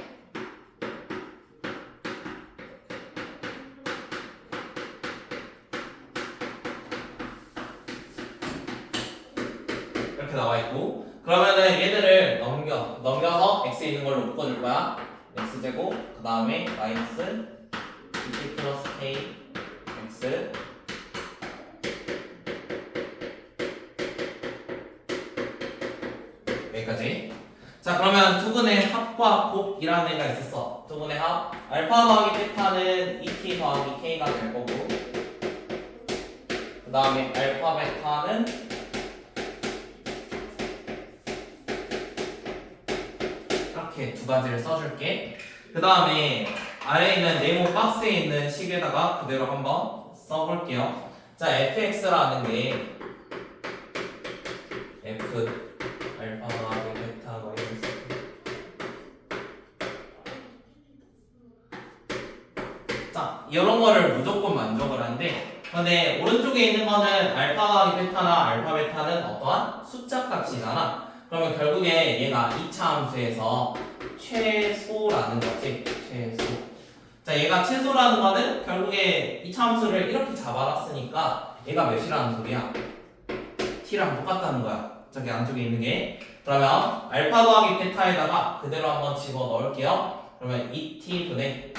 이렇게 나와 있고 그러면은 얘들을 넘겨서 x 있는 걸로 묶어줄 거야. x제곱 그 다음에 마이너스 2t 플러스 k x 여기까지. 자, 그러면 두근의 합과 곱이라는 애가 있었어. 두근의 합 알파 더하기 베타는 2t 더하기 k가 될 거고 그 다음에 알파 베타는 이렇게 두 가지를 써줄게. 그 다음에 아래에 있는 네모 박스에 있는 식에다가 그대로 한번 써볼게요. 자, fx라는 게 f 알파 더하기 베타 마이너스 자, 이런 거를 무조건 만족을 한대. 근데 오른쪽에 있는 거는 알파 더하기 베타나 알파 베타는 어떠한 숫자 값이잖아. 그러면 결국에 얘가 2차 함수에서 최소라는 거지. 최소. 자, 얘가 최소라는 거는 결국에 2차 함수를 이렇게 잡아놨으니까 얘가 몇이라는 소리야? t랑 똑같다는 거야. 저기 안쪽에 있는 게. 그러면 알파 더하기 베타에다가 그대로 한번 집어 넣을게요. 그러면 2t분의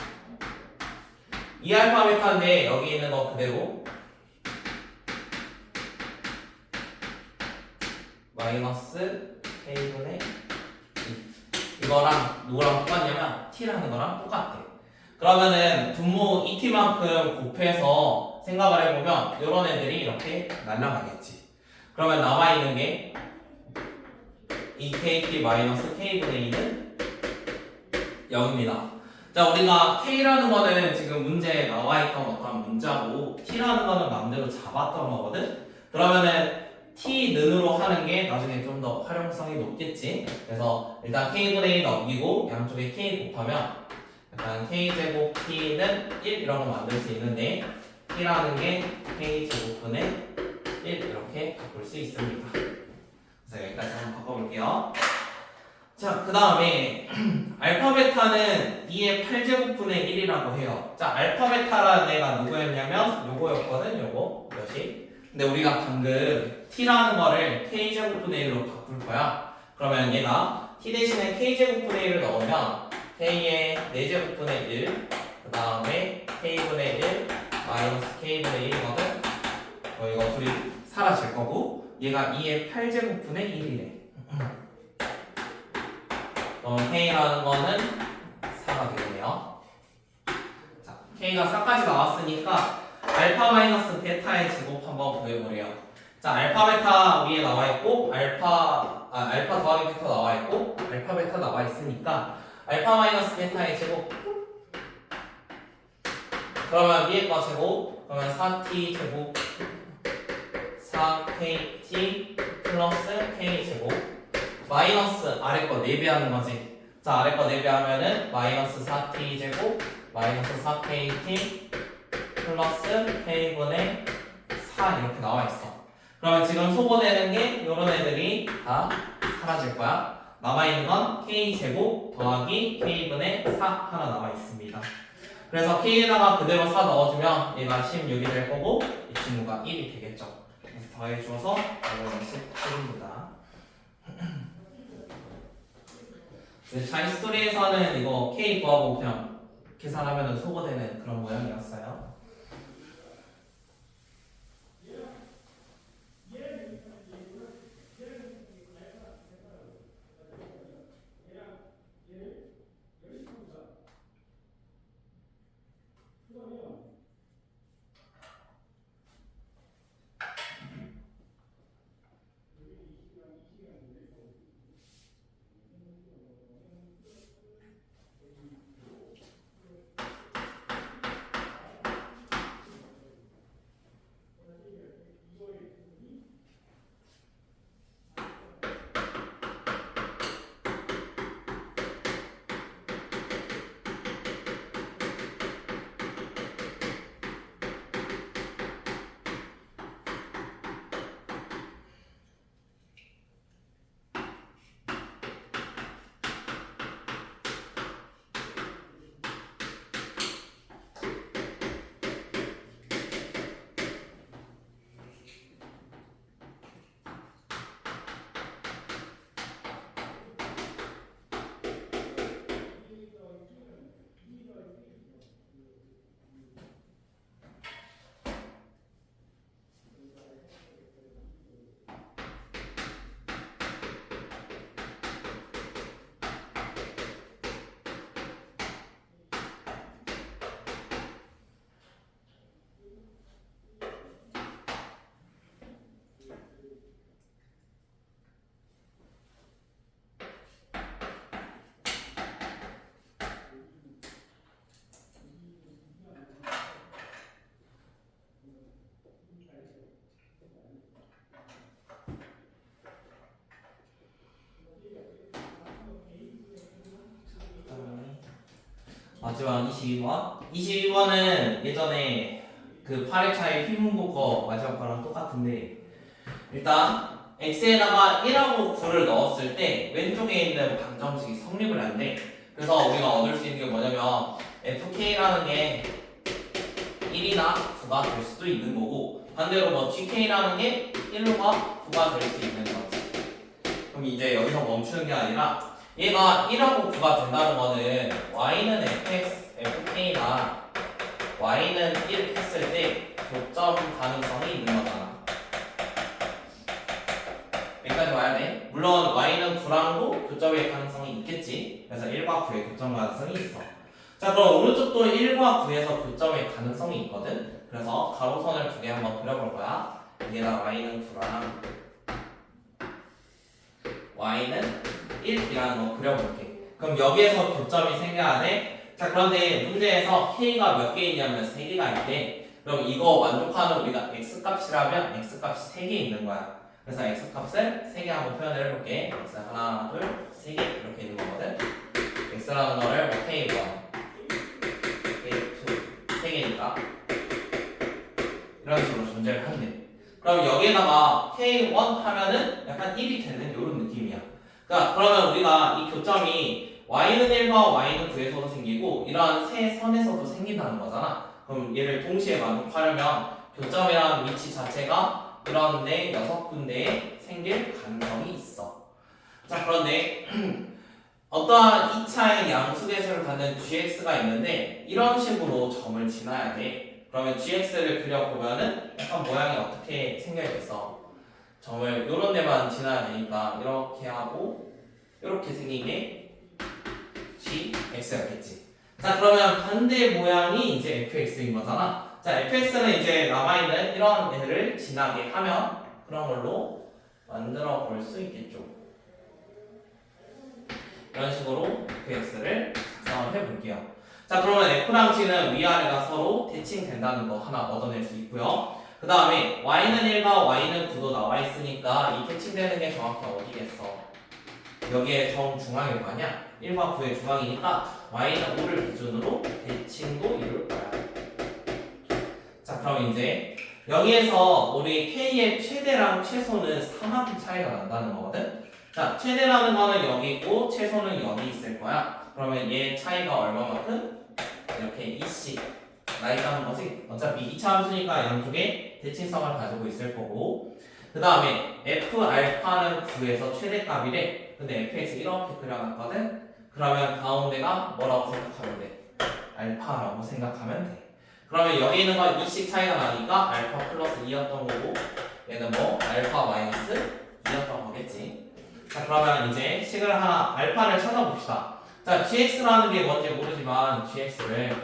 2알파 베타인데 여기 있는 거 그대로 마이너스 k분의 2 이거랑 누구랑 똑같냐면 t라는 거랑 똑같대. 그러면은 분모 2t만큼 곱해서 생각을 해보면 이런 애들이 이렇게 날아가겠지. 그러면 남아있는 게 2kt 마이너스 k분의 2는 0입니다. 자, 우리가 k라는 거는 지금 문제에 나와있던 어떤 문자고 t라는 거는 마음대로 잡았던 거거든. 그러면은 t는으로 하는 게 나중에 좀 더 활용성이 높겠지. 그래서 일단 k분의 1 넘기고 양쪽에 k 곱하면 약간 k제곱 t는 1 이런 거 만들 수 있는데 t라는 게 k제곱분의 1 이렇게 바꿀 수 있습니다. 그래서 여기까지 한번 바꿔볼게요. 자, 그 다음에 알파 베타는 2의 8제곱분의 1이라고 해요. 자, 알파 베타라는 애가 누구였냐면 요거였거든. 요거 몇이? 근데 우리가 방금 t라는 거를 k제곱분의 1로 바꿀 거야. 그러면 얘가 t 대신에 k제곱분의 1을 넣으면 k의 4제곱분의 1, 그 다음에 k분의 1 마이너스 k분의 1이거든. 이거 둘이 사라질 거고 얘가 2의 8제곱분의 1이래. k라는 거는 4가 되겠네요. 자, k가 4까지 나왔으니까 알파 마이너스 베타의 제곱 한번 구해보래요. 자, 알파 베타 위에 나와 있고 알파 더하기 베타 나와 있고 알파 베타 나와 있으니까 알파 마이너스 베타의 제곱. 그러면 위에 거 제곱. 그러면 4t 제곱 4kt 플러스 k 제곱 마이너스 아래 거 4배하는 거지. 자, 아래 거 4배하면은 마이너스 4t 제곱 마이너스 4kt 플러스 k분의 4 이렇게 나와 있어. 그러면 지금 소거되는 게 요런 애들이 다 사라질 거야. 남아있는 건 k 제곱 더하기 k분의 4 하나 남아 있습니다. 그래서 k에다가 그대로 4 넣어주면 얘가 16이 될 거고 이 친구가 1이 되겠죠. 그래서 더해줘서 이거는 17입니다. 자이스토리에서는 이거 K 구하고 그냥 계산하면 소거되는 그런 모양이었어요. 마지막 22번. 22번은 예전에 그 8회차의 휘문고 거 마지막 거랑 똑같은데 일단 x에다가 1하고 9를 넣었을 때 왼쪽에 있는 방정식이 성립을 안 돼. 그래서 우리가 얻을 수 있는 게 뭐냐면 fk라는 게 1이나 9가 될 수도 있는 거고 반대로 뭐 gk라는 게 1과 9가 될 수 있는 거지. 그럼 이제 여기서 멈추는 게 아니라 얘가 1하고 9가 된다는 거는 y는 fx, fk나 y는 1 했을 때 교점 가능성이 있는 거잖아. 여기까지 와야 돼. 물론 y는 9랑도 교점의 가능성이 있겠지. 그래서 1과 9의 교점 가능성이 있어. 자, 그럼 오른쪽도 1과 9에서 교점의 가능성이 있거든. 그래서 가로선을 두 개 한번 그려볼 거야. 여기다 y는 9랑 y는 1이라는 거 그려볼게. 그럼 여기에서 교점이 생겨야 돼. 자, 그런데 문제에서 k가 몇 개 있냐면 3개가 있대. 그럼 이거 만족하는 우리가 x값이라면 x값이 3개 있는 거야. 그래서 x값을 3개 한번 표현을 해볼게. x 하나, 둘, 3개 이렇게 있는 거거든. x라는 거를 뭐 k1, k2, 3개니까 이런 식으로 존재를 한대. 그럼 여기에다가 k1 하면은 약간 1이 되는 이런 느낌이야. 그러니까 그러면 우리가 이 교점이 y는 1과 y는 9에서도 생기고 이러한 세 선에서도 생긴다는 거잖아. 그럼 얘를 동시에 만족하려면 교점이라는 위치 자체가 이런 데 6군데에 생길 가능성이 있어. 자, 그런데 어떠한 2차의 양수계수를 갖는 gx가 있는데 이런 식으로 점을 지나야 돼. 그러면 gx를 그려보면은 약간 모양이 어떻게 생겨야겠어? 점을 요런 데만 지나야 되니까 이렇게 하고 이렇게 생긴 게 gx였겠지. 자, 그러면 반대 모양이 이제 fx인 거잖아. 자, fx는 이제 남아있는 이런 애를 지나게 하면 그런 걸로 만들어 볼 수 있겠죠. 이런 식으로 fx를 작성을 해볼게요. 자, 그러면 f랑 g는 위아래가 서로 대칭된다는 거 하나 얻어낼 수 있고요. 그 다음에 y는 1과 y는 9도 나와 있으니까 이 대칭되는 게 정확히 어디겠어? 여기에 정중앙일 거 아니야? 1과 9의 중앙이니까 y는 5를 기준으로 대칭도 이룰 거야. 자, 그럼 이제 여기에서 우리 k의 최대랑 최소는 3만큼 차이가 난다는 거거든? 자, 최대라는 거는 여기 있고 최소는 여기 있을 거야. 그러면 얘 차이가 얼마만큼? 이렇게 2씩 나 있다는 거지. 어차피 2차 함수니까 양쪽에 대칭성을 가지고 있을 거고, 그 다음에 f 알파는 9에서 최대값이래. 근데 fx 이렇게 그려놨거든. 그러면 가운데가 뭐라고 생각하면 돼? 알파라고 생각하면 돼. 그러면 여기 있는 건 2씩 차이가 나니까 알파 플러스 2였던 거고, 얘는 뭐 알파 마이너스 2였던 거겠지. 자, 그러면 이제 식을 하나 알파를 찾아봅시다. 자, gx라는 게 뭔지 모르지만 gx를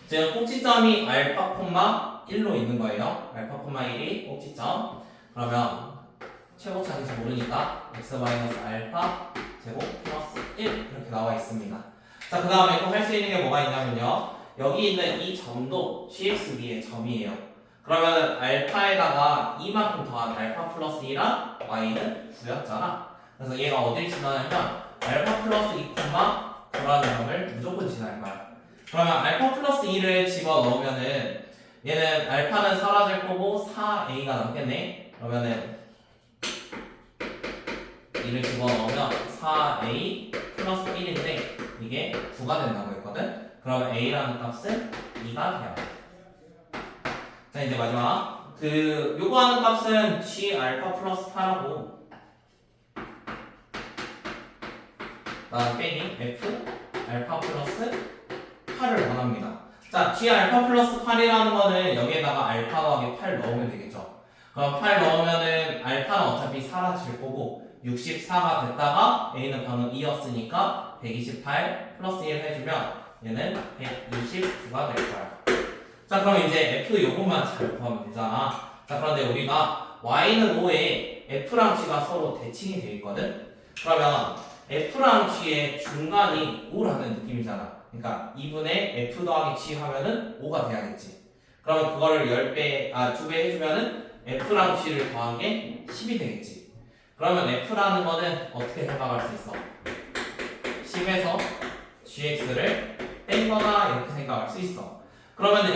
지금 꼭지점이 알파 콤마 1로 있는 거예요. 알파 콤마 1이 꼭지점. 그러면 최고차인지 모르니까 x 마이너스 알파 제곱 플러스 1 이렇게 나와 있습니다. 자, 그 다음에 또 할 수 있는 게 뭐가 있냐면요. 여기 있는 이 점도 gx 위의 점이에요. 그러면 알파에다가 이만큼 더한 알파 플러스 2랑 y는 9였잖아. 그래서 얘가 어딜 지나냐면 알파 플러스 2, 9라는 점을 무조건 지날 거야. 그러면 알파 플러스 2를 집어넣으면은 얘는 알파는 사라질 거고 4a가 남겠네. 그러면은 2를 집어넣으면 4a 플러스 1인데 이게 9가 된다고 했거든. 그럼 a라는 값은 2가 돼요. 자, 이제 마지막 요거 하는 값은 g 알파 플러스 8하고 다음 빼기 f 알파 플러스 8을 원합니다. 자, g 알파 플러스 8이라는 거는 여기에다가 알파 더하기 8 넣으면 되겠죠. 그럼 8 넣으면은 알파는 어차피 사라질 거고 64가 됐다가 a는 방금 2였으니까 128 플러스 1 해주면 얘는 129가 될 거야. 자, 그럼 이제 f 요것만 잘 구하면 되잖아. 자, 그런데 우리가 y는 5에 f랑 g가 서로 대칭이 돼 있거든. 그러면 f랑 g의 중간이 5라는 느낌이잖아. 그러니까 2분의 f 더하기 g 하면은 5가 돼야겠지. 그러면 그거를 2배 해주면은 f랑 g를 더한 게 10이 되겠지. 그러면 f라는 거는 어떻게 생각할 수 있어? 10에서 gx를 뺀 거다 이렇게 생각할 수 있어. 그러면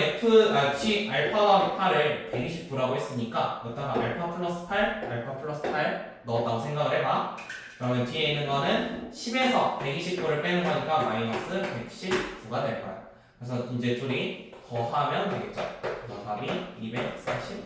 g 알파 더하기 8을 129라고 했으니까 여기다가 알파 플러스 8, 알파 플러스 8 넣었다고 생각을 해봐. 그러면 뒤에 있는 거는 10에서 129를 빼는 거니까 마이너스 119가 될 거야. 그래서 이제 둘이 더하면 되겠죠. 그래서 답이 240.